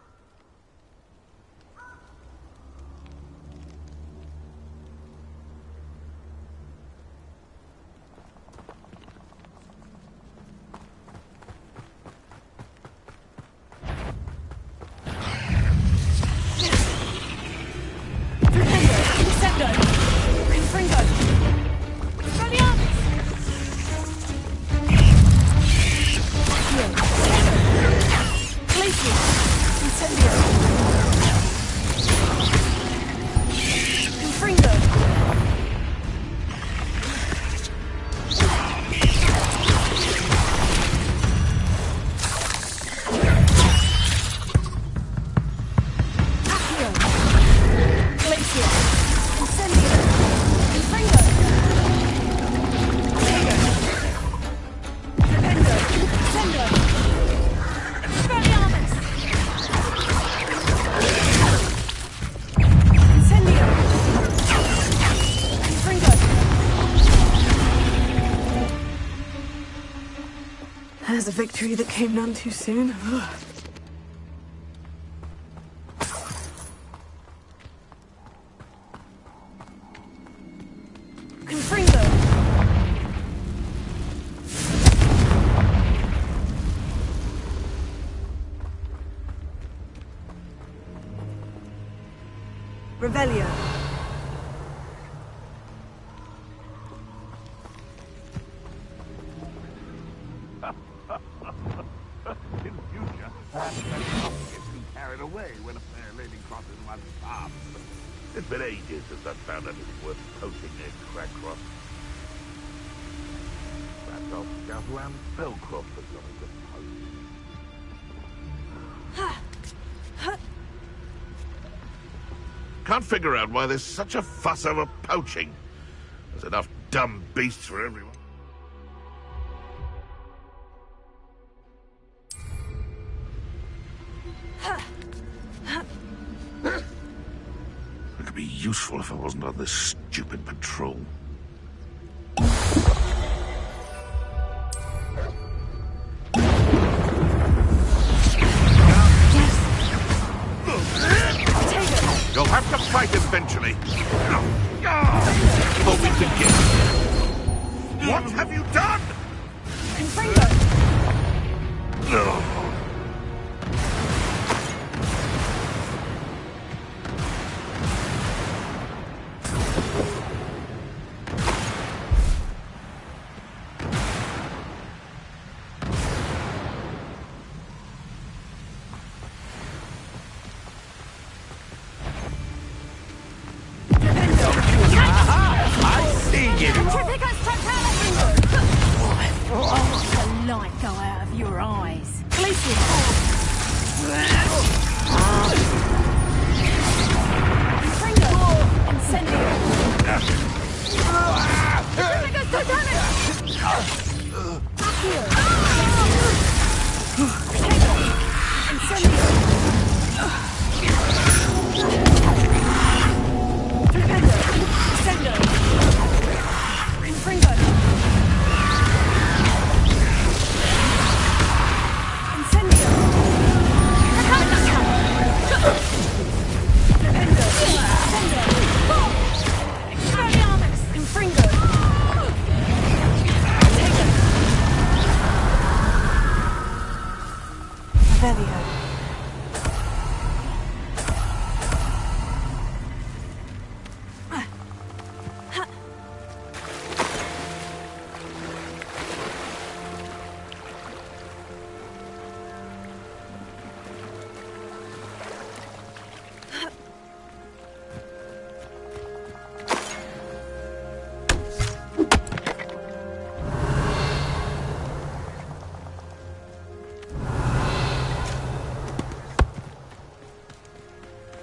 There's a victory that came none too soon.
Confringo! Revelio.
In future, perhaps let not get too carried away when a fair lady crosses one's path. It's been ages since I've found anything worth poaching near Crackcross. Perhaps I'll scout around Bellcroft for something to poach. Can't figure out why there's such a fuss over poaching. There's enough dumb beasts for everyone. It could be useful if I wasn't on this stupid patrol. You'll have to fight eventually. Before we begin. What have you done?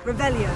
Revelio.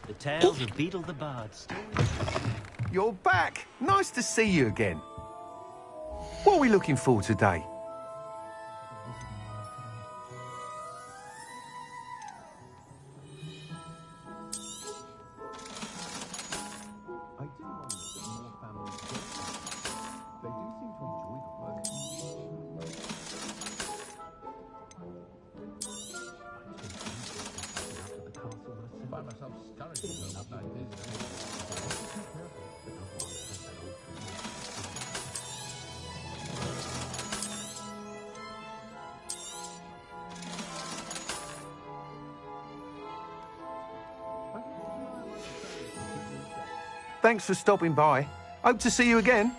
The tales of Beetle the Bard's.
You're back. Nice to see you again. What are we looking for today? Thanks for stopping by. Hope to see you again.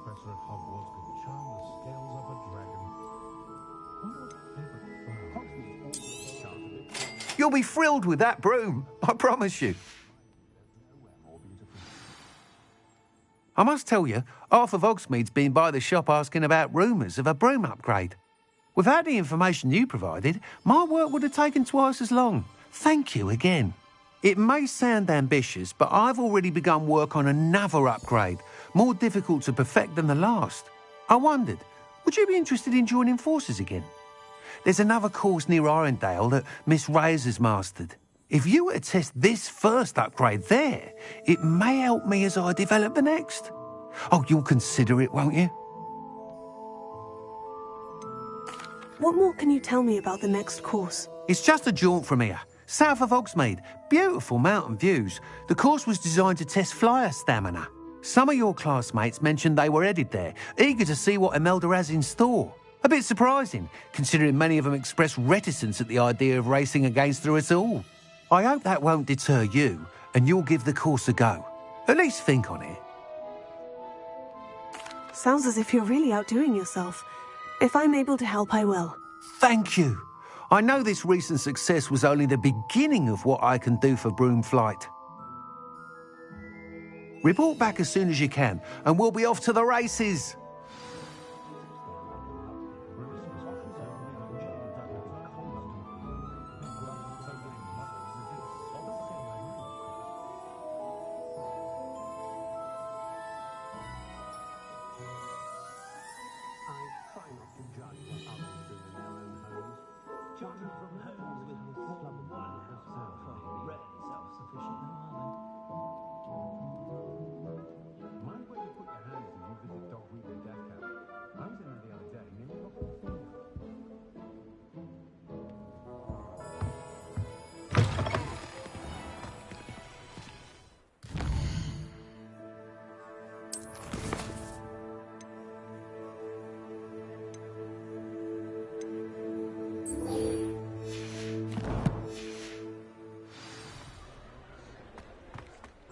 Professor at Hogwarts could charm the scales off a dragon. Wonder what favorite flower.
You'll be thrilled with that broom, I promise you. I must tell you, half of Hogsmeade's been by the shop asking about rumours of a broom upgrade. Without the information you provided, my work would have taken twice as long. Thank you again. It may sound ambitious, but I've already begun work on another upgrade, more difficult to perfect than the last. I wondered, would you be interested in joining forces again? There's another course near Arendelle that Miss Reyes has mastered. If you were to test this first upgrade there, it may help me as I develop the next. Oh, you'll consider it, won't you?
What more can you tell me about the next course?
It's just a jaunt from here, south of Hogsmeade. Beautiful mountain views. The course was designed to test flyer stamina. Some of your classmates mentioned they were headed there, eager to see what Imelda has in store. A bit surprising, considering many of them expressed reticence at the idea of racing against her at all. I hope that won't deter you, and you'll give the course a go. At least think on it.
Sounds as if you're really outdoing yourself. If I'm able to help, I will.
Thank you. I know this recent success was only the beginning of what I can do for broom flight. Report back as soon as you can, and we'll be off to the races.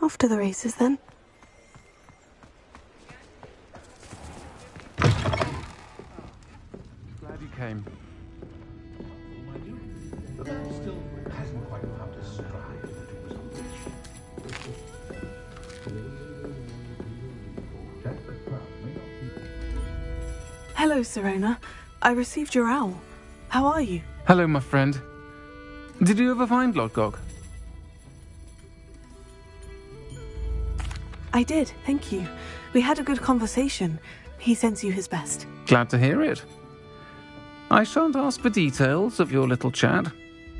Off to the races, then.
Glad you came. The man still hasn't quite found his stride that he was on.
Hello, Serona. I received your owl. How are you?
Hello, my friend. Did you ever find Lodgok?
I did, thank you. We had a good conversation. He sends you his best.
Glad to hear it. I shan't ask for details of your little chat,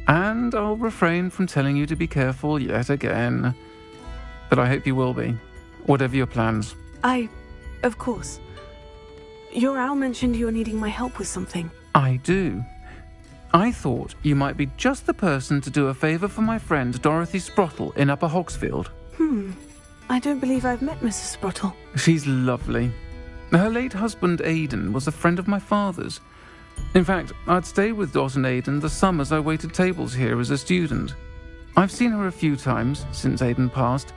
and I'll refrain from telling you to be careful yet again. But I hope you will be, whatever your plans.
Of course. Your owl mentioned you were needing my help with something.
I do. I thought you might be just the person to do a favour for my friend Dorothy Sprottle in Upper Hogsfield.
I don't believe I've met Mrs. Sprottle.
She's lovely. Her late husband Aidan was a friend of my father's. In fact, I'd stay with Dot and Aidan the summers I waited tables here as a student. I've seen her a few times since Aidan passed,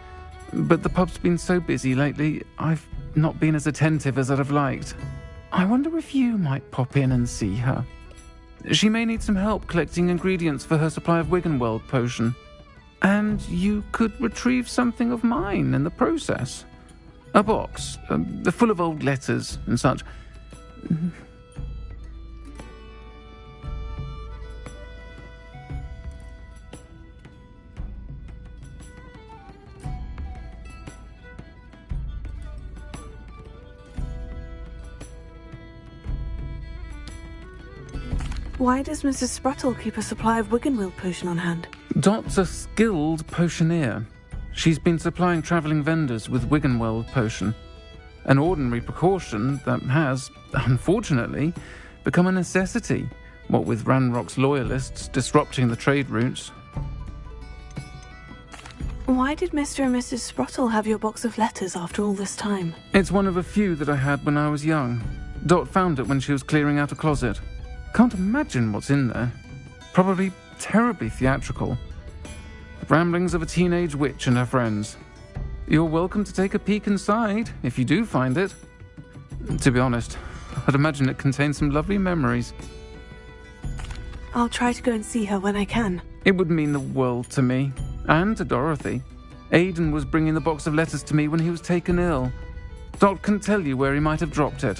but the pub's been so busy lately, I've not been as attentive as I'd have liked. I wonder if you might pop in and see her. She may need some help collecting ingredients for her supply of Wiggenweld potion. And you could retrieve something of mine in the process. A box, full of old letters and such.
Why does Mrs. Spruttle keep a supply of Wiggenweld potion on hand?
Dot's a skilled potioneer. She's been supplying travelling vendors with Wiggenweld potion. An ordinary precaution that has, unfortunately, become a necessity, what with Ranrock's loyalists disrupting the trade routes.
Why did Mr. and Mrs. Spruttle have your box of letters after all this time?
It's one of a few that I had when I was young. Dot found it when she was clearing out a closet. Can't imagine what's in there. Probably terribly theatrical. The ramblings of a teenage witch and her friends. You're welcome to take a peek inside, if you do find it. To be honest, I'd imagine it contains some lovely memories.
I'll try to go and see her when I can.
It would mean the world to me, and to Dorothy. Aidan was bringing the box of letters to me when he was taken ill. Dot can tell you where he might have dropped it.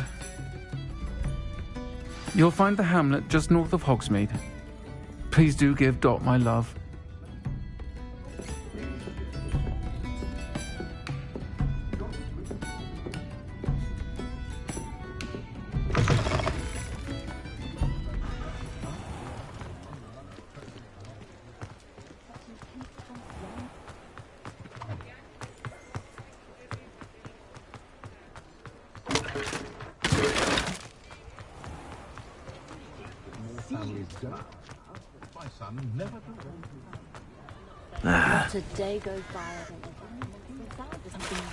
You'll find the hamlet just north of Hogsmeade. Please do give Dot my love.
My son never
Not a day goes by I don't know.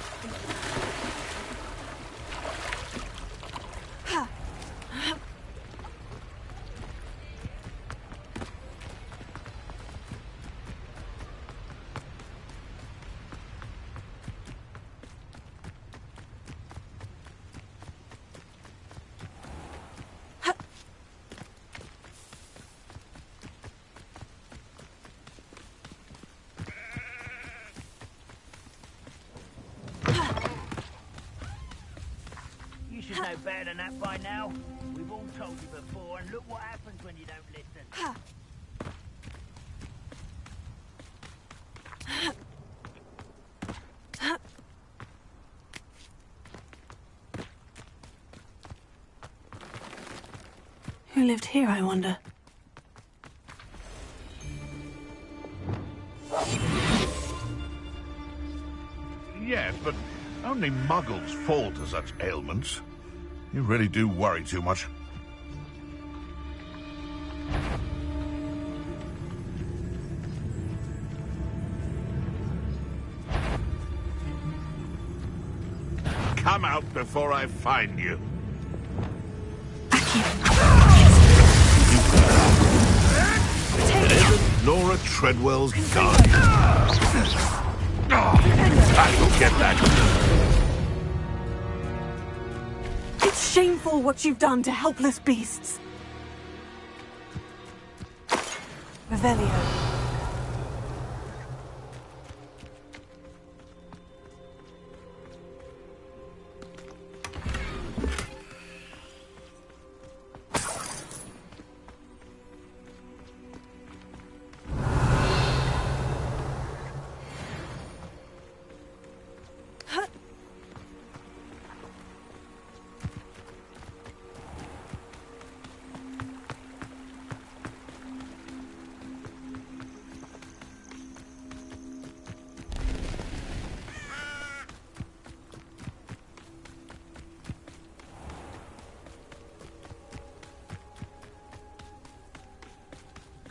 You should know better than that by now. We've all told you before, and look what happens when you don't listen.
Who lived here, I wonder?
Yes, but only muggles fall to such ailments. You really do worry too much. Come out before I find you. Isn't Laura Treadwell's guardian? I'll get that.
It's shameful what you've done to helpless beasts. Revelio.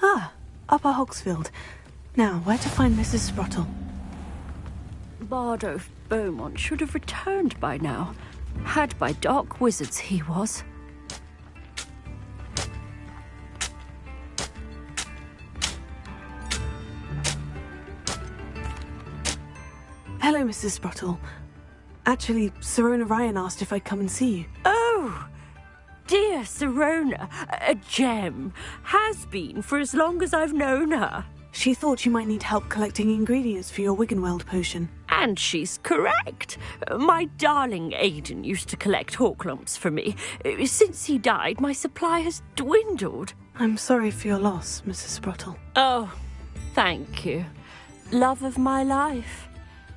Ah, Upper Hogsfield. Now, where to find Mrs. Spruttle?
Bardolph Beaumont should have returned by now. Had by dark wizards he was.
Hello, Mrs. Sprottle. Actually, Sirona Ryan asked if I'd come and see you.
Oh, dear Sirona, a gem. Has been for as long as I've known her.
She thought you might need help collecting ingredients for your Wiggenweld potion.
And she's correct. My darling Aidan used to collect hawk lumps for me. Since he died, my supply has dwindled.
I'm sorry for your loss, Mrs. Sprottle.
Oh, thank you. Love of my life.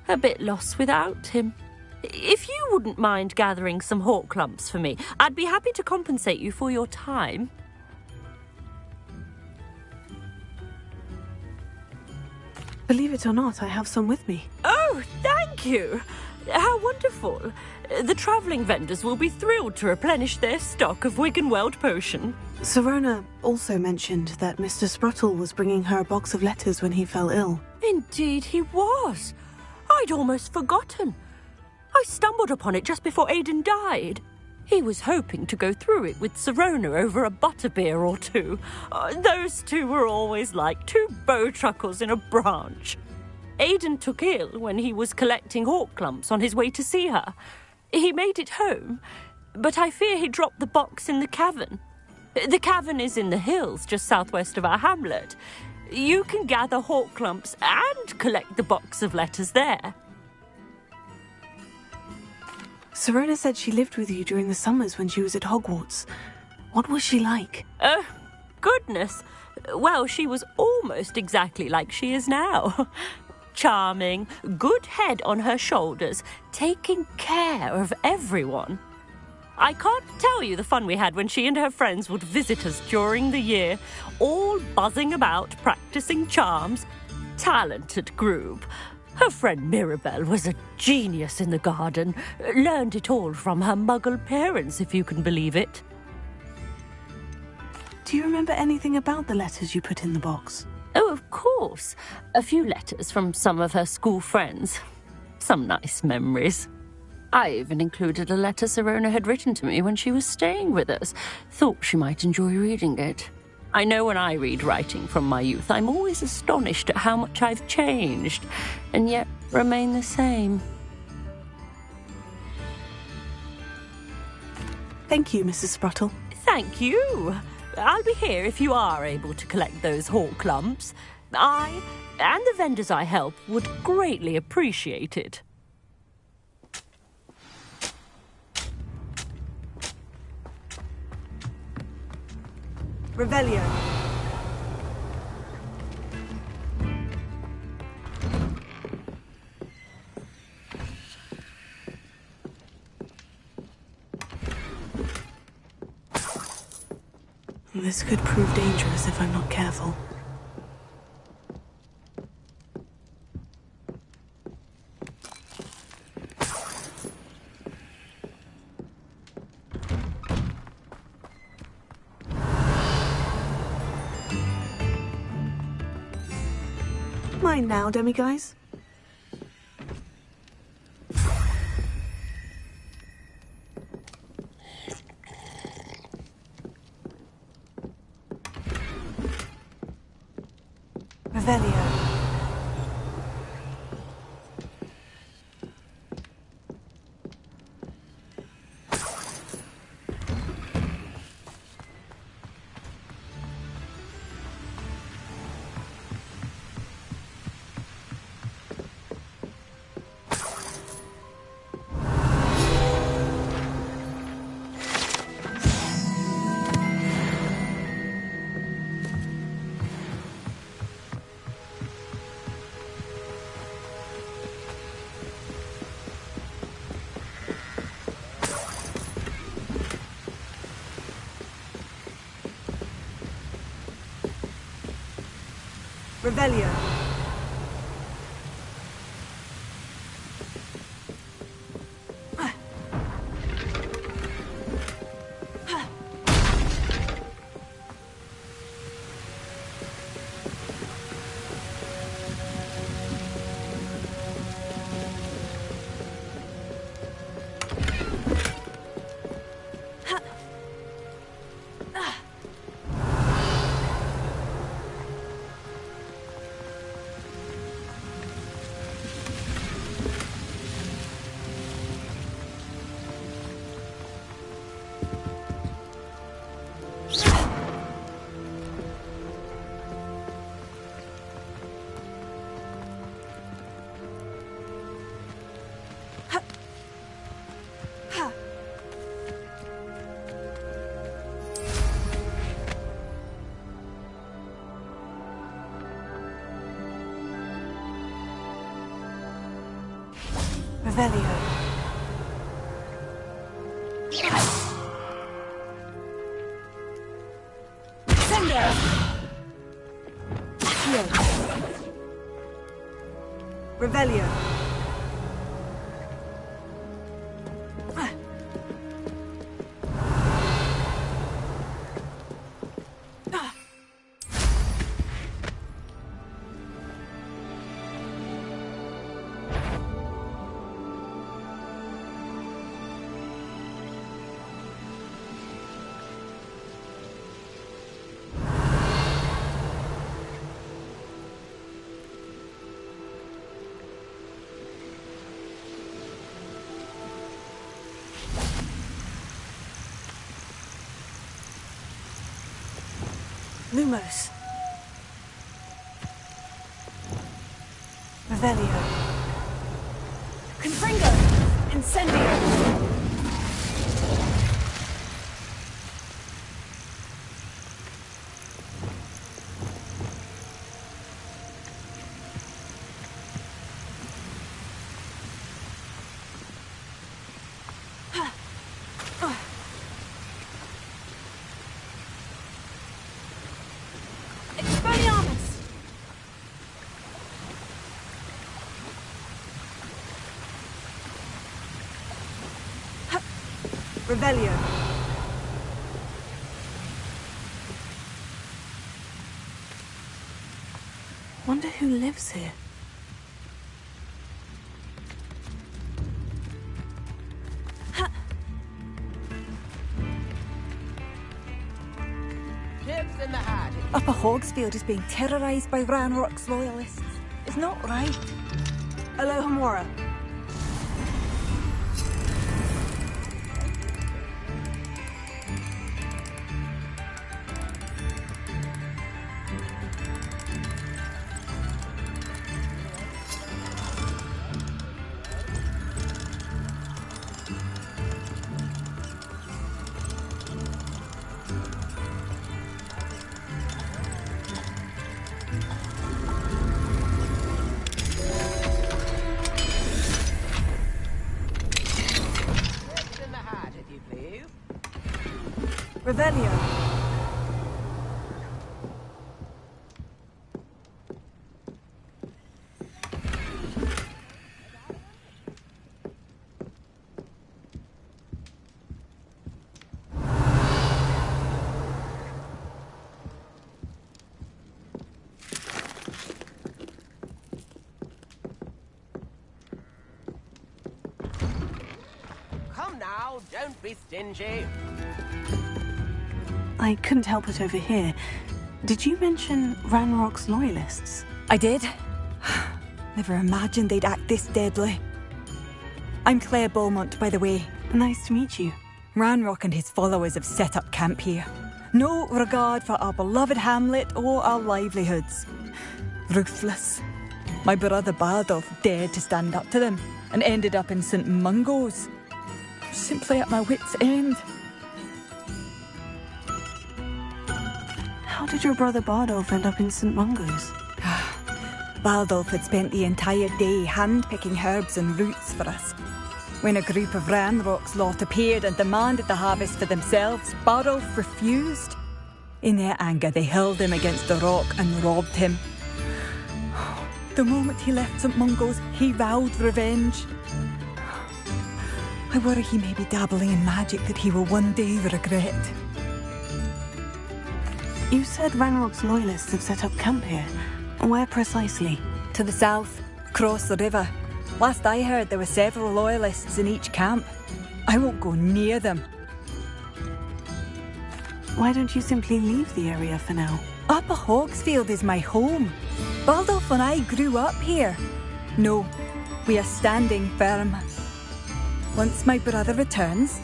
A bit lost without him. If you wouldn't mind gathering some hawk lumps for me, I'd be happy to compensate you for your time.
Believe it or not, I have some with me.
Oh, thank you. How wonderful. The travelling vendors will be thrilled to replenish their stock of Wiggenweld potion.
Sirona also mentioned that Mr. Sprottle was bringing her a box of letters when he fell ill.
Indeed he was. I'd almost forgotten. I stumbled upon it just before Aidan died. He was hoping to go through it with Sirona over a butterbeer or two. Those two were always like two bowtruckles in a branch. Aidan took ill when he was collecting hawk clumps on his way to see her. He made it home, but I fear he dropped the box in the cavern. The cavern is in the hills just southwest of our hamlet. You can gather hawk clumps and collect the box of letters there.
Sirona said she lived with you during the summers when she was at Hogwarts. What was she like?
Oh, goodness. Well, she was almost exactly like she is now. Charming, good head on her shoulders, taking care of everyone. I can't tell you the fun we had when she and her friends would visit us during the year, all buzzing about, practicing charms. Talented group. Her friend Mirabelle was a genius in the garden. Learned it all from her muggle parents, if you can believe it.
Do you remember anything about the letters you put in the box?
Oh, of course. A few letters from some of her school friends. Some nice memories. I even included a letter Sirona had written to me when she was staying with us. Thought she might enjoy reading it. I know when I read writing from my youth, I'm always astonished at how much I've changed, and yet remain the same.
Thank you, Mrs. Sprottle.
Thank you. I'll be here if you are able to collect those hawk lumps. I, and the vendors I help, would greatly appreciate it.
Revelio.
This could prove dangerous if I'm not careful. Mine now, demiguise. Revelio.
Revelio. Revelio. Cinder! Accio. Revelio. Lumos. Revelio. Confringo. Incendio. Revelio.
Wonder who lives here.
Upper Hogsfield is being terrorised by Ranrock's loyalists. It's not right. Alohomora. Revelio.
Come now, don't be stingy.
I couldn't help but overhear. Did you mention Ranrock's loyalists?
I did. Never imagined they'd act this deadly. I'm Claire Beaumont, by the way.
Nice to meet you.
Ranrock and his followers have set up camp here. No regard for our beloved hamlet or our livelihoods. Ruthless. My brother Bardolph dared to stand up to them and ended up in St. Mungo's. Simply at my wit's end.
How did your brother Bardolph end up in St. Mungo's?
Bardolph had spent the entire day hand-picking herbs and roots for us. When a group of Ranrock's lot appeared and demanded the harvest for themselves, Bardolph refused. In their anger, they hurled him against a rock and robbed him. The moment he left St. Mungo's, he vowed revenge. I worry he may be dabbling in magic that he will one day regret.
You said Ranrock's loyalists have set up camp here. Where precisely?
To the south, across the river. Last I heard, there were several loyalists in each camp. I won't go near them.
Why don't you simply leave the area for now?
Upper Hogsfield is my home. Bardolph and I grew up here. No, we are standing firm. Once my brother returns,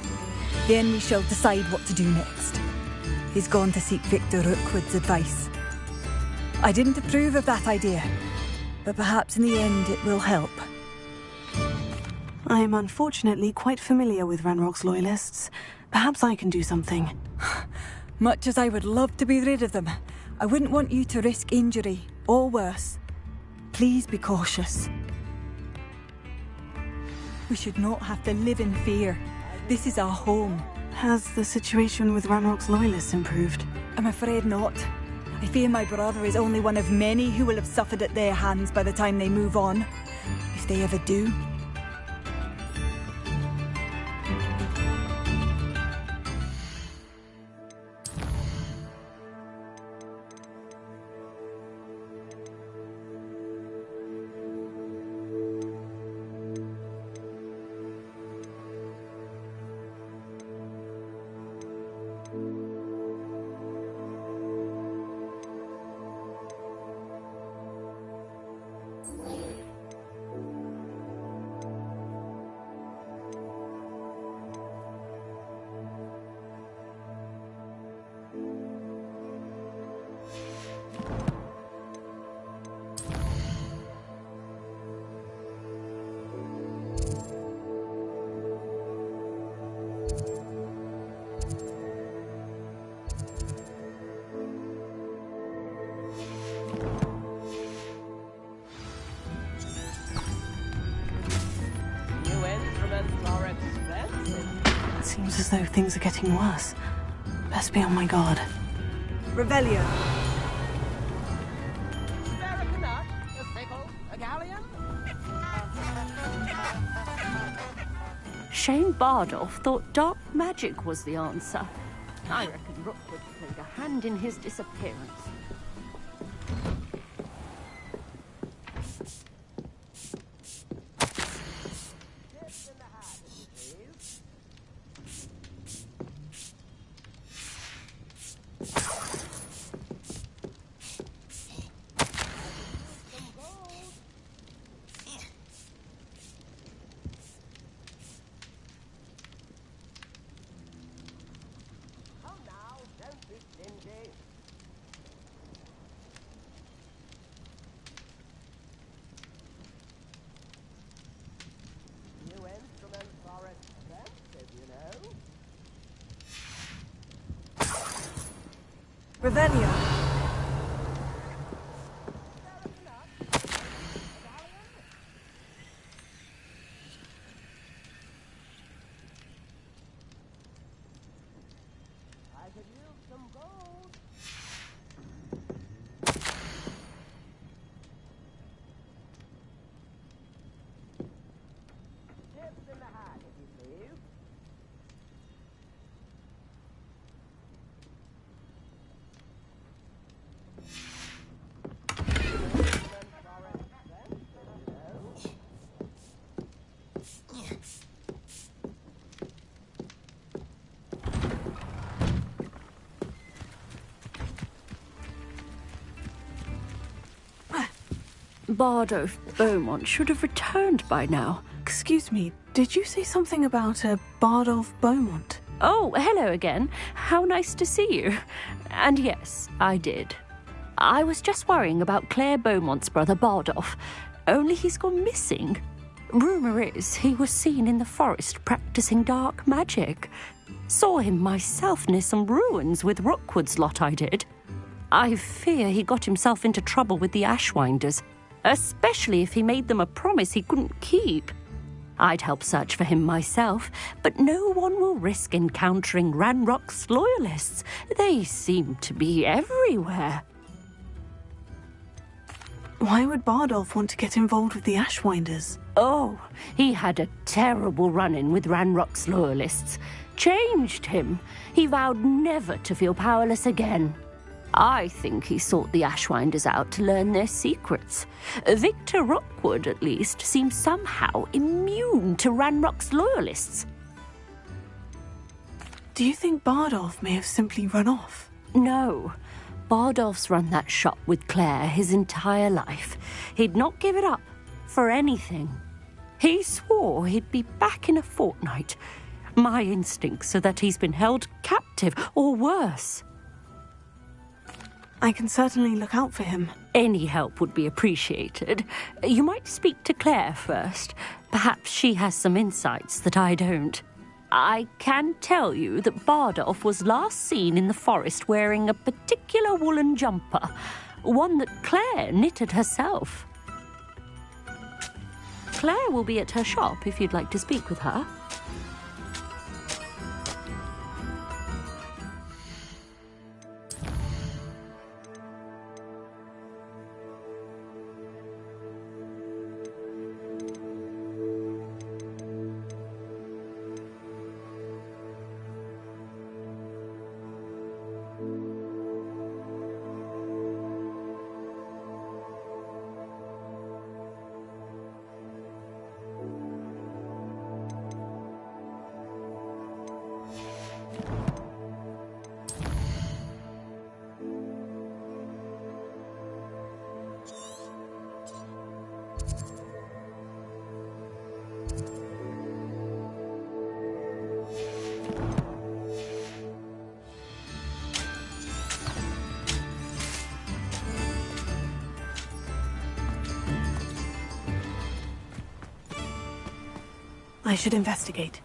then we shall decide what to do next. He's gone to seek Victor Rookwood's advice. I didn't approve of that idea, but perhaps in the end it will help.
I am unfortunately quite familiar with Ranrock's loyalists. Perhaps I can do something.
Much as I would love to be rid of them, I wouldn't want you to risk injury, or worse. Please be cautious. We should not have to live in fear. This is our home.
Has the situation with Ranrock's loyalists improved?
I'm afraid not. I fear my brother is only one of many who will have suffered at their hands by the time they move on. If they ever do.
Seems as though things are getting worse. Best be on my guard.
Revelio.
Shane Bardolph thought dark magic was the answer. I reckon Rookwood played a hand in his disappearance.
Revelio.
Bardolph Beaumont should have returned by now.
Excuse me, did you say something about a Bardolph Beaumont?
Oh, hello again. How nice to see you. And yes, I did. I was just worrying about Claire Beaumont's brother Bardolph. Only he's gone missing. Rumour is he was seen in the forest practicing dark magic. Saw him myself near some ruins with Rookwood's lot, I did. I fear he got himself into trouble with the Ashwinders, especially if he made them a promise he couldn't keep. I'd help search for him myself, but no one will risk encountering Ranrock's loyalists. They seem to be everywhere.
Why would Bardolph want to get involved with the Ashwinders?
Oh, he had a terrible run-in with Ranrock's loyalists. Changed him. He vowed never to feel powerless again. I think he sought the Ashwinders out to learn their secrets. Victor Rookwood, at least, seems somehow immune to Ranrock's loyalists.
Do you think Bardolph may have simply run off?
No. Bardolph's run that shop with Claire his entire life. He'd not give it up for anything. He swore he'd be back in a fortnight. My instincts are that he's been held captive, or worse.
I can certainly look out for him.
Any help would be appreciated. You might speak to Claire first. Perhaps she has some insights that I don't. I can tell you that Bardolph was last seen in the forest wearing a particular woolen jumper, one that Claire knitted herself. Claire will be at her shop if you'd like to speak with her.
I should investigate.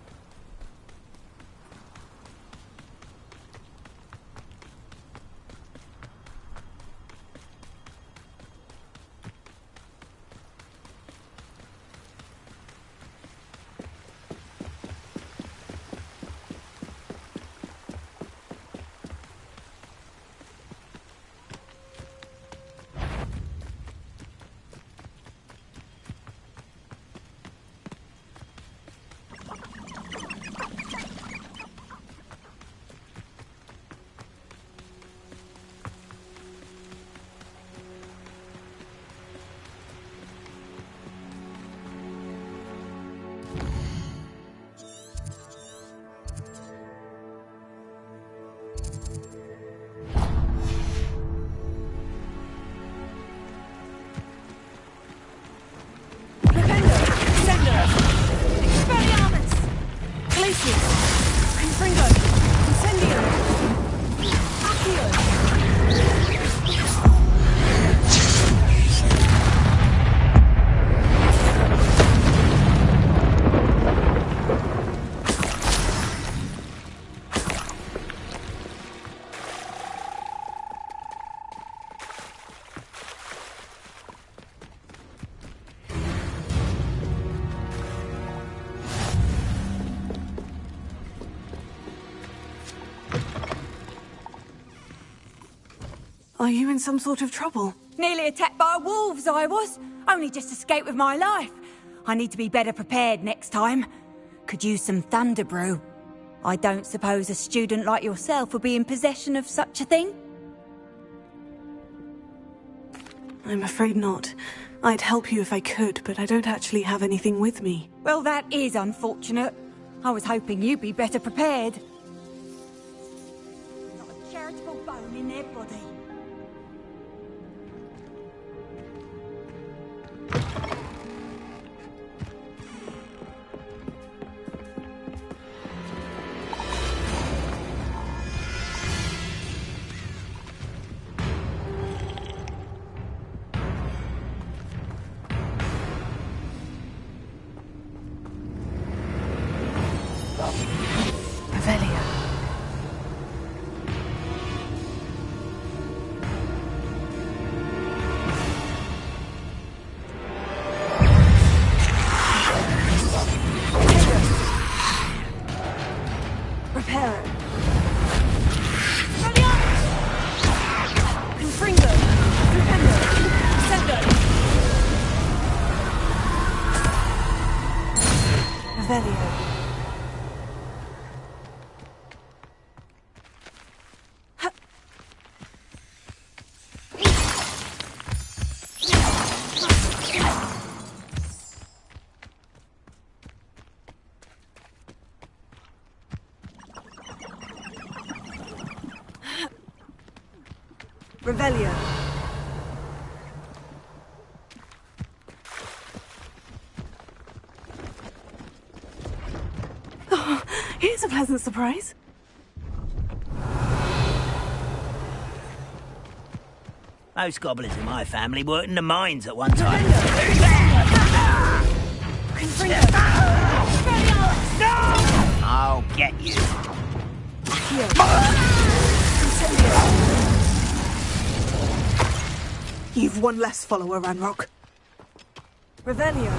Are you in some sort of trouble?
Nearly attacked by wolves, I was. Only just escaped with my life. I need to be better prepared next time. Could use some thunder brew. I don't suppose a student like yourself would be in possession of such a thing?
I'm afraid not. I'd help you if I could, but I don't actually have anything with me.
Well, that is unfortunate. I was hoping you'd be better prepared. Not a charitable bone in their body.
Revelio. Oh, here's a pleasant surprise.
Most goblins in my family worked in the mines at one time. I'll get you.
You've one less follower, Ranrock. Revelio.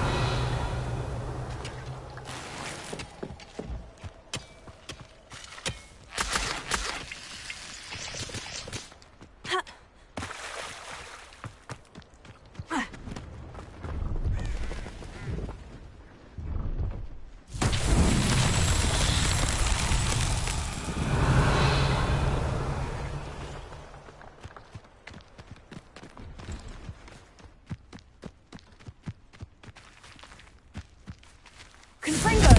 Confringo!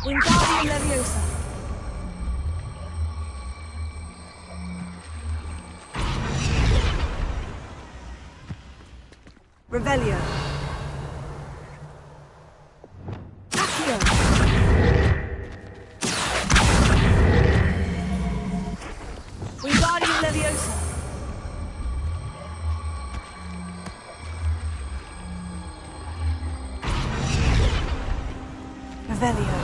Wingardium Leviosa! Revelio! Accio! Wingardium Leviosa! Revelio.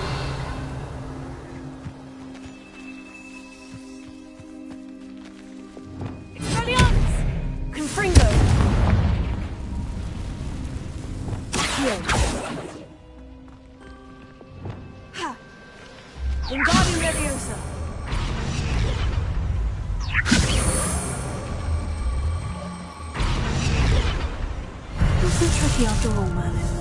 Expelliarmus! Confringo! Accio! Ha! Wingardium Leviosa!
Wasn't tricky after all, Merlin.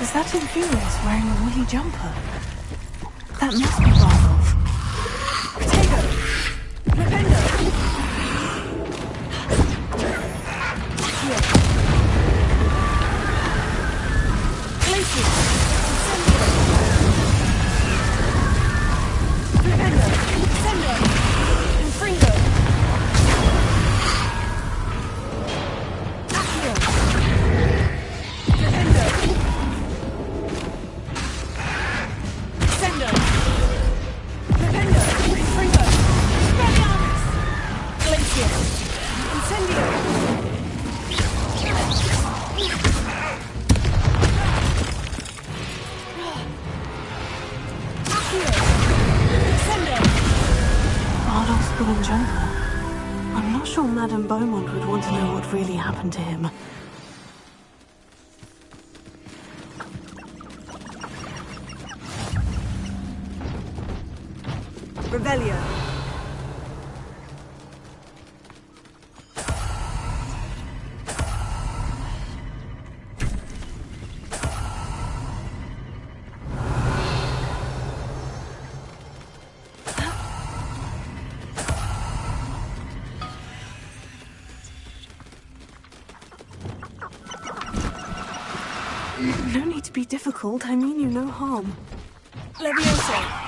Is that Imperius wearing a woolly jumper? That must be Bardolph.
Protego! Flipendo! Accio! Glacius! Incendio! Flipendo! Sendo! Confringo! Accio! Flipendo! Sendo! Flipendo! Confringo! Expelliarmus! Glacius! Incendio!
Bardolph's woolen jumper. I'm not sure Madame Beaumont would want to know what really happened to him.
Revelio.
No need to be difficult. I mean you no harm.
Leviosa.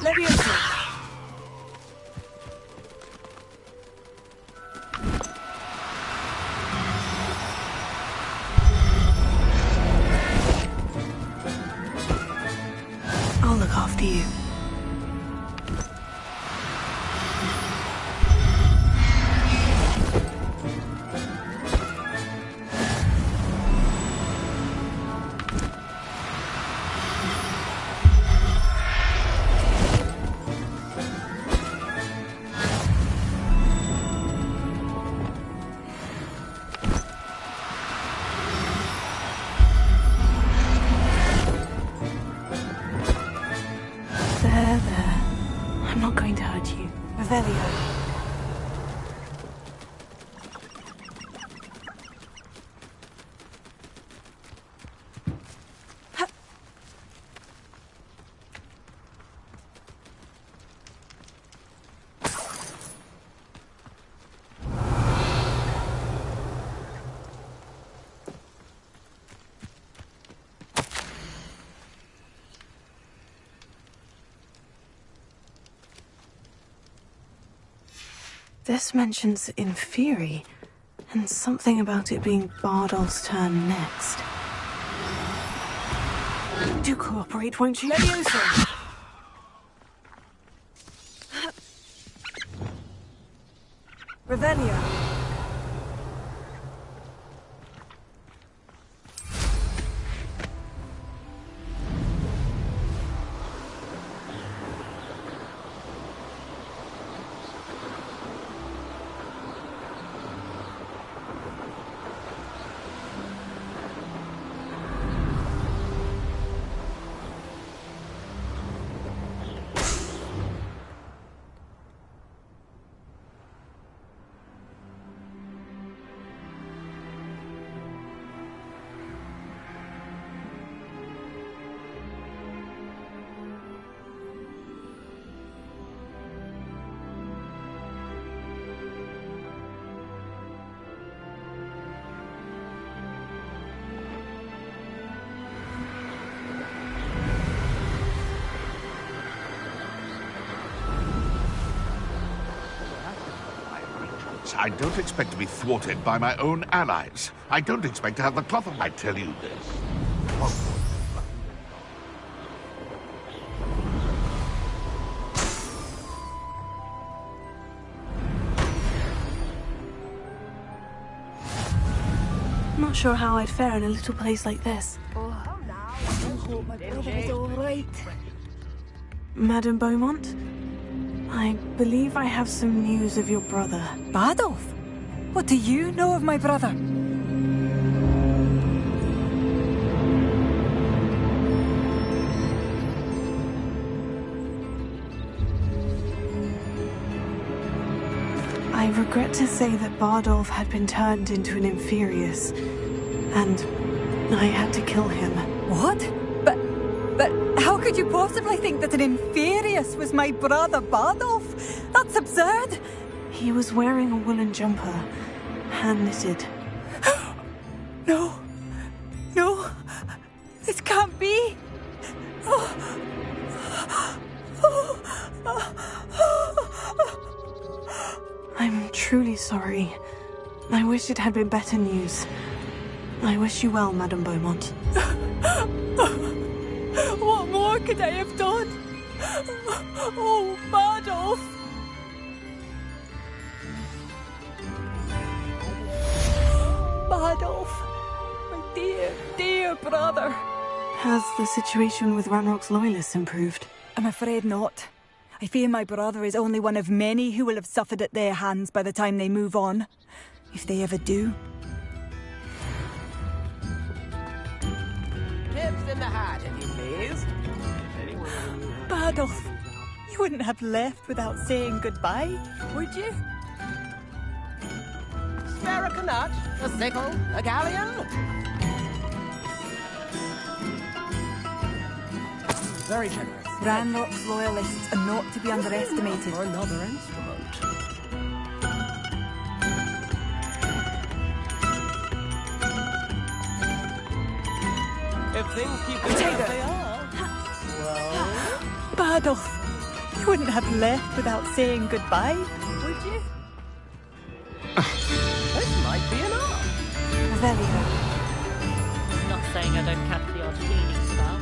Leviosa.
I'll look after you. Revelio. This mentions Inferi, and something about it being Bardolph's turn next. Do cooperate, won't you?
Leviosa! Revelio.
I don't expect to be thwarted by my own allies. I don't expect to have the cloth of... I tell you this.
Not sure how I'd fare in a little place like this.
Oh, I hope my brother is all right.
Madame Beaumont? I believe I have some news of your brother.
Bardolph? What do you know of my brother?
I regret to say that Bardolph had been turned into an Inferius, and I had to kill him.
What? But how could you possibly think that an Inferius was my brother Bardolph? That's absurd!
He was wearing a woolen jumper, hand-knitted.
No. No. This can't be.
I'm truly sorry. I wish it had been better news. I wish you well, Madame Beaumont.
What more could I have done? Oh, Bardolph! Bardolph, my dear, dear brother.
Has the situation with Ranrock's loyalists improved?
I'm afraid not. I fear my brother is only one of many who will have suffered at their hands by the time they move on. If they ever do.
Tips in the hat, if you please.
Bardolph, you wouldn't have left without saying goodbye, would you?
Spare a knut, a sickle, a galleon. Very generous.
Ranrock's loyalists are not to be underestimated.
Or another instrument. If things keep going as they are, well...
Bardolph, you wouldn't have left without saying goodbye, would you?
This might be enough.
Revelio.
Not saying I don't catch the odd cleaning spell.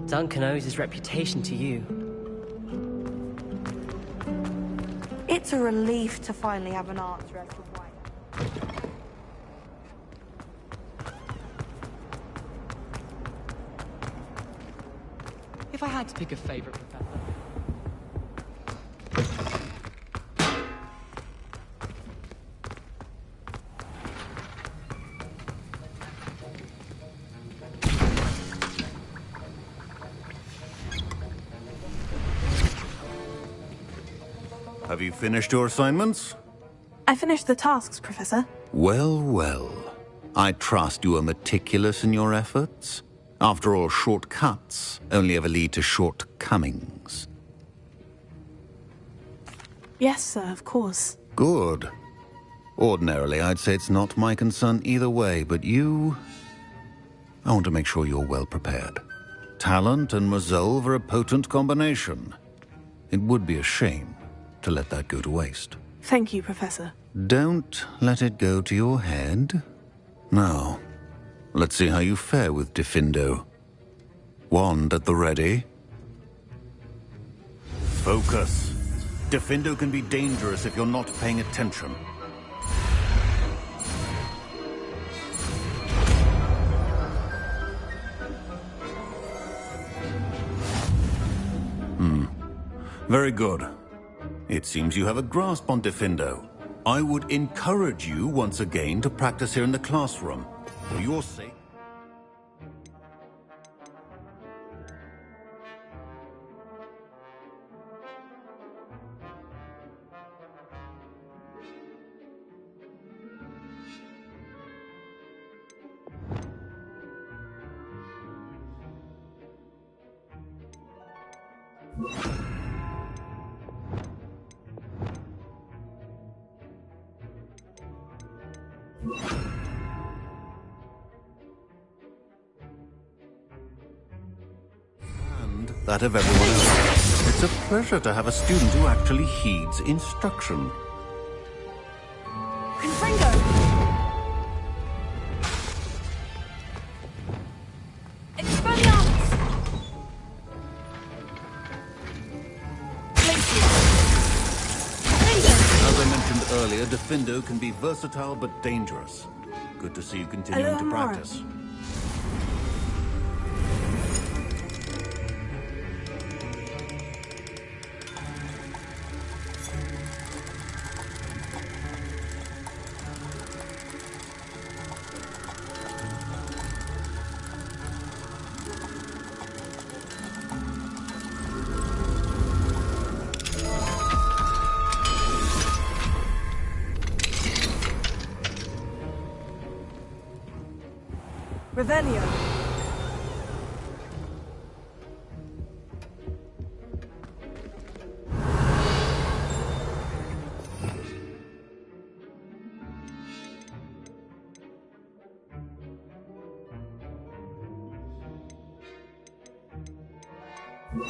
Duncan owes his reputation to you.
It's a relief to finally have an answer as to why.
If I had to pick a favorite professor...
Have you finished your assignments?
I finished the tasks, Professor.
Well, well. I trust you are meticulous in your efforts. After all, shortcuts only ever lead to shortcomings.
Yes, sir, of course.
Good. Ordinarily, I'd say it's not my concern either way, but you... I want to make sure you're well prepared. Talent and resolve are a potent combination. It would be a shame to let that go to waste.
Thank you, Professor.
Don't let it go to your head. Now, let's see how you fare with Diffindo. Wand at the ready. Focus. Diffindo can be dangerous if you're not paying attention. Very good. It seems you have a grasp on Diffindo. I would encourage you once again to practice here in the classroom. For your sake. And that of everyone else. It's a pleasure to have a student who actually heeds instruction. As I mentioned earlier, Diffindo can be versatile but dangerous. Good to see you continuing to practice.
Revelio.
You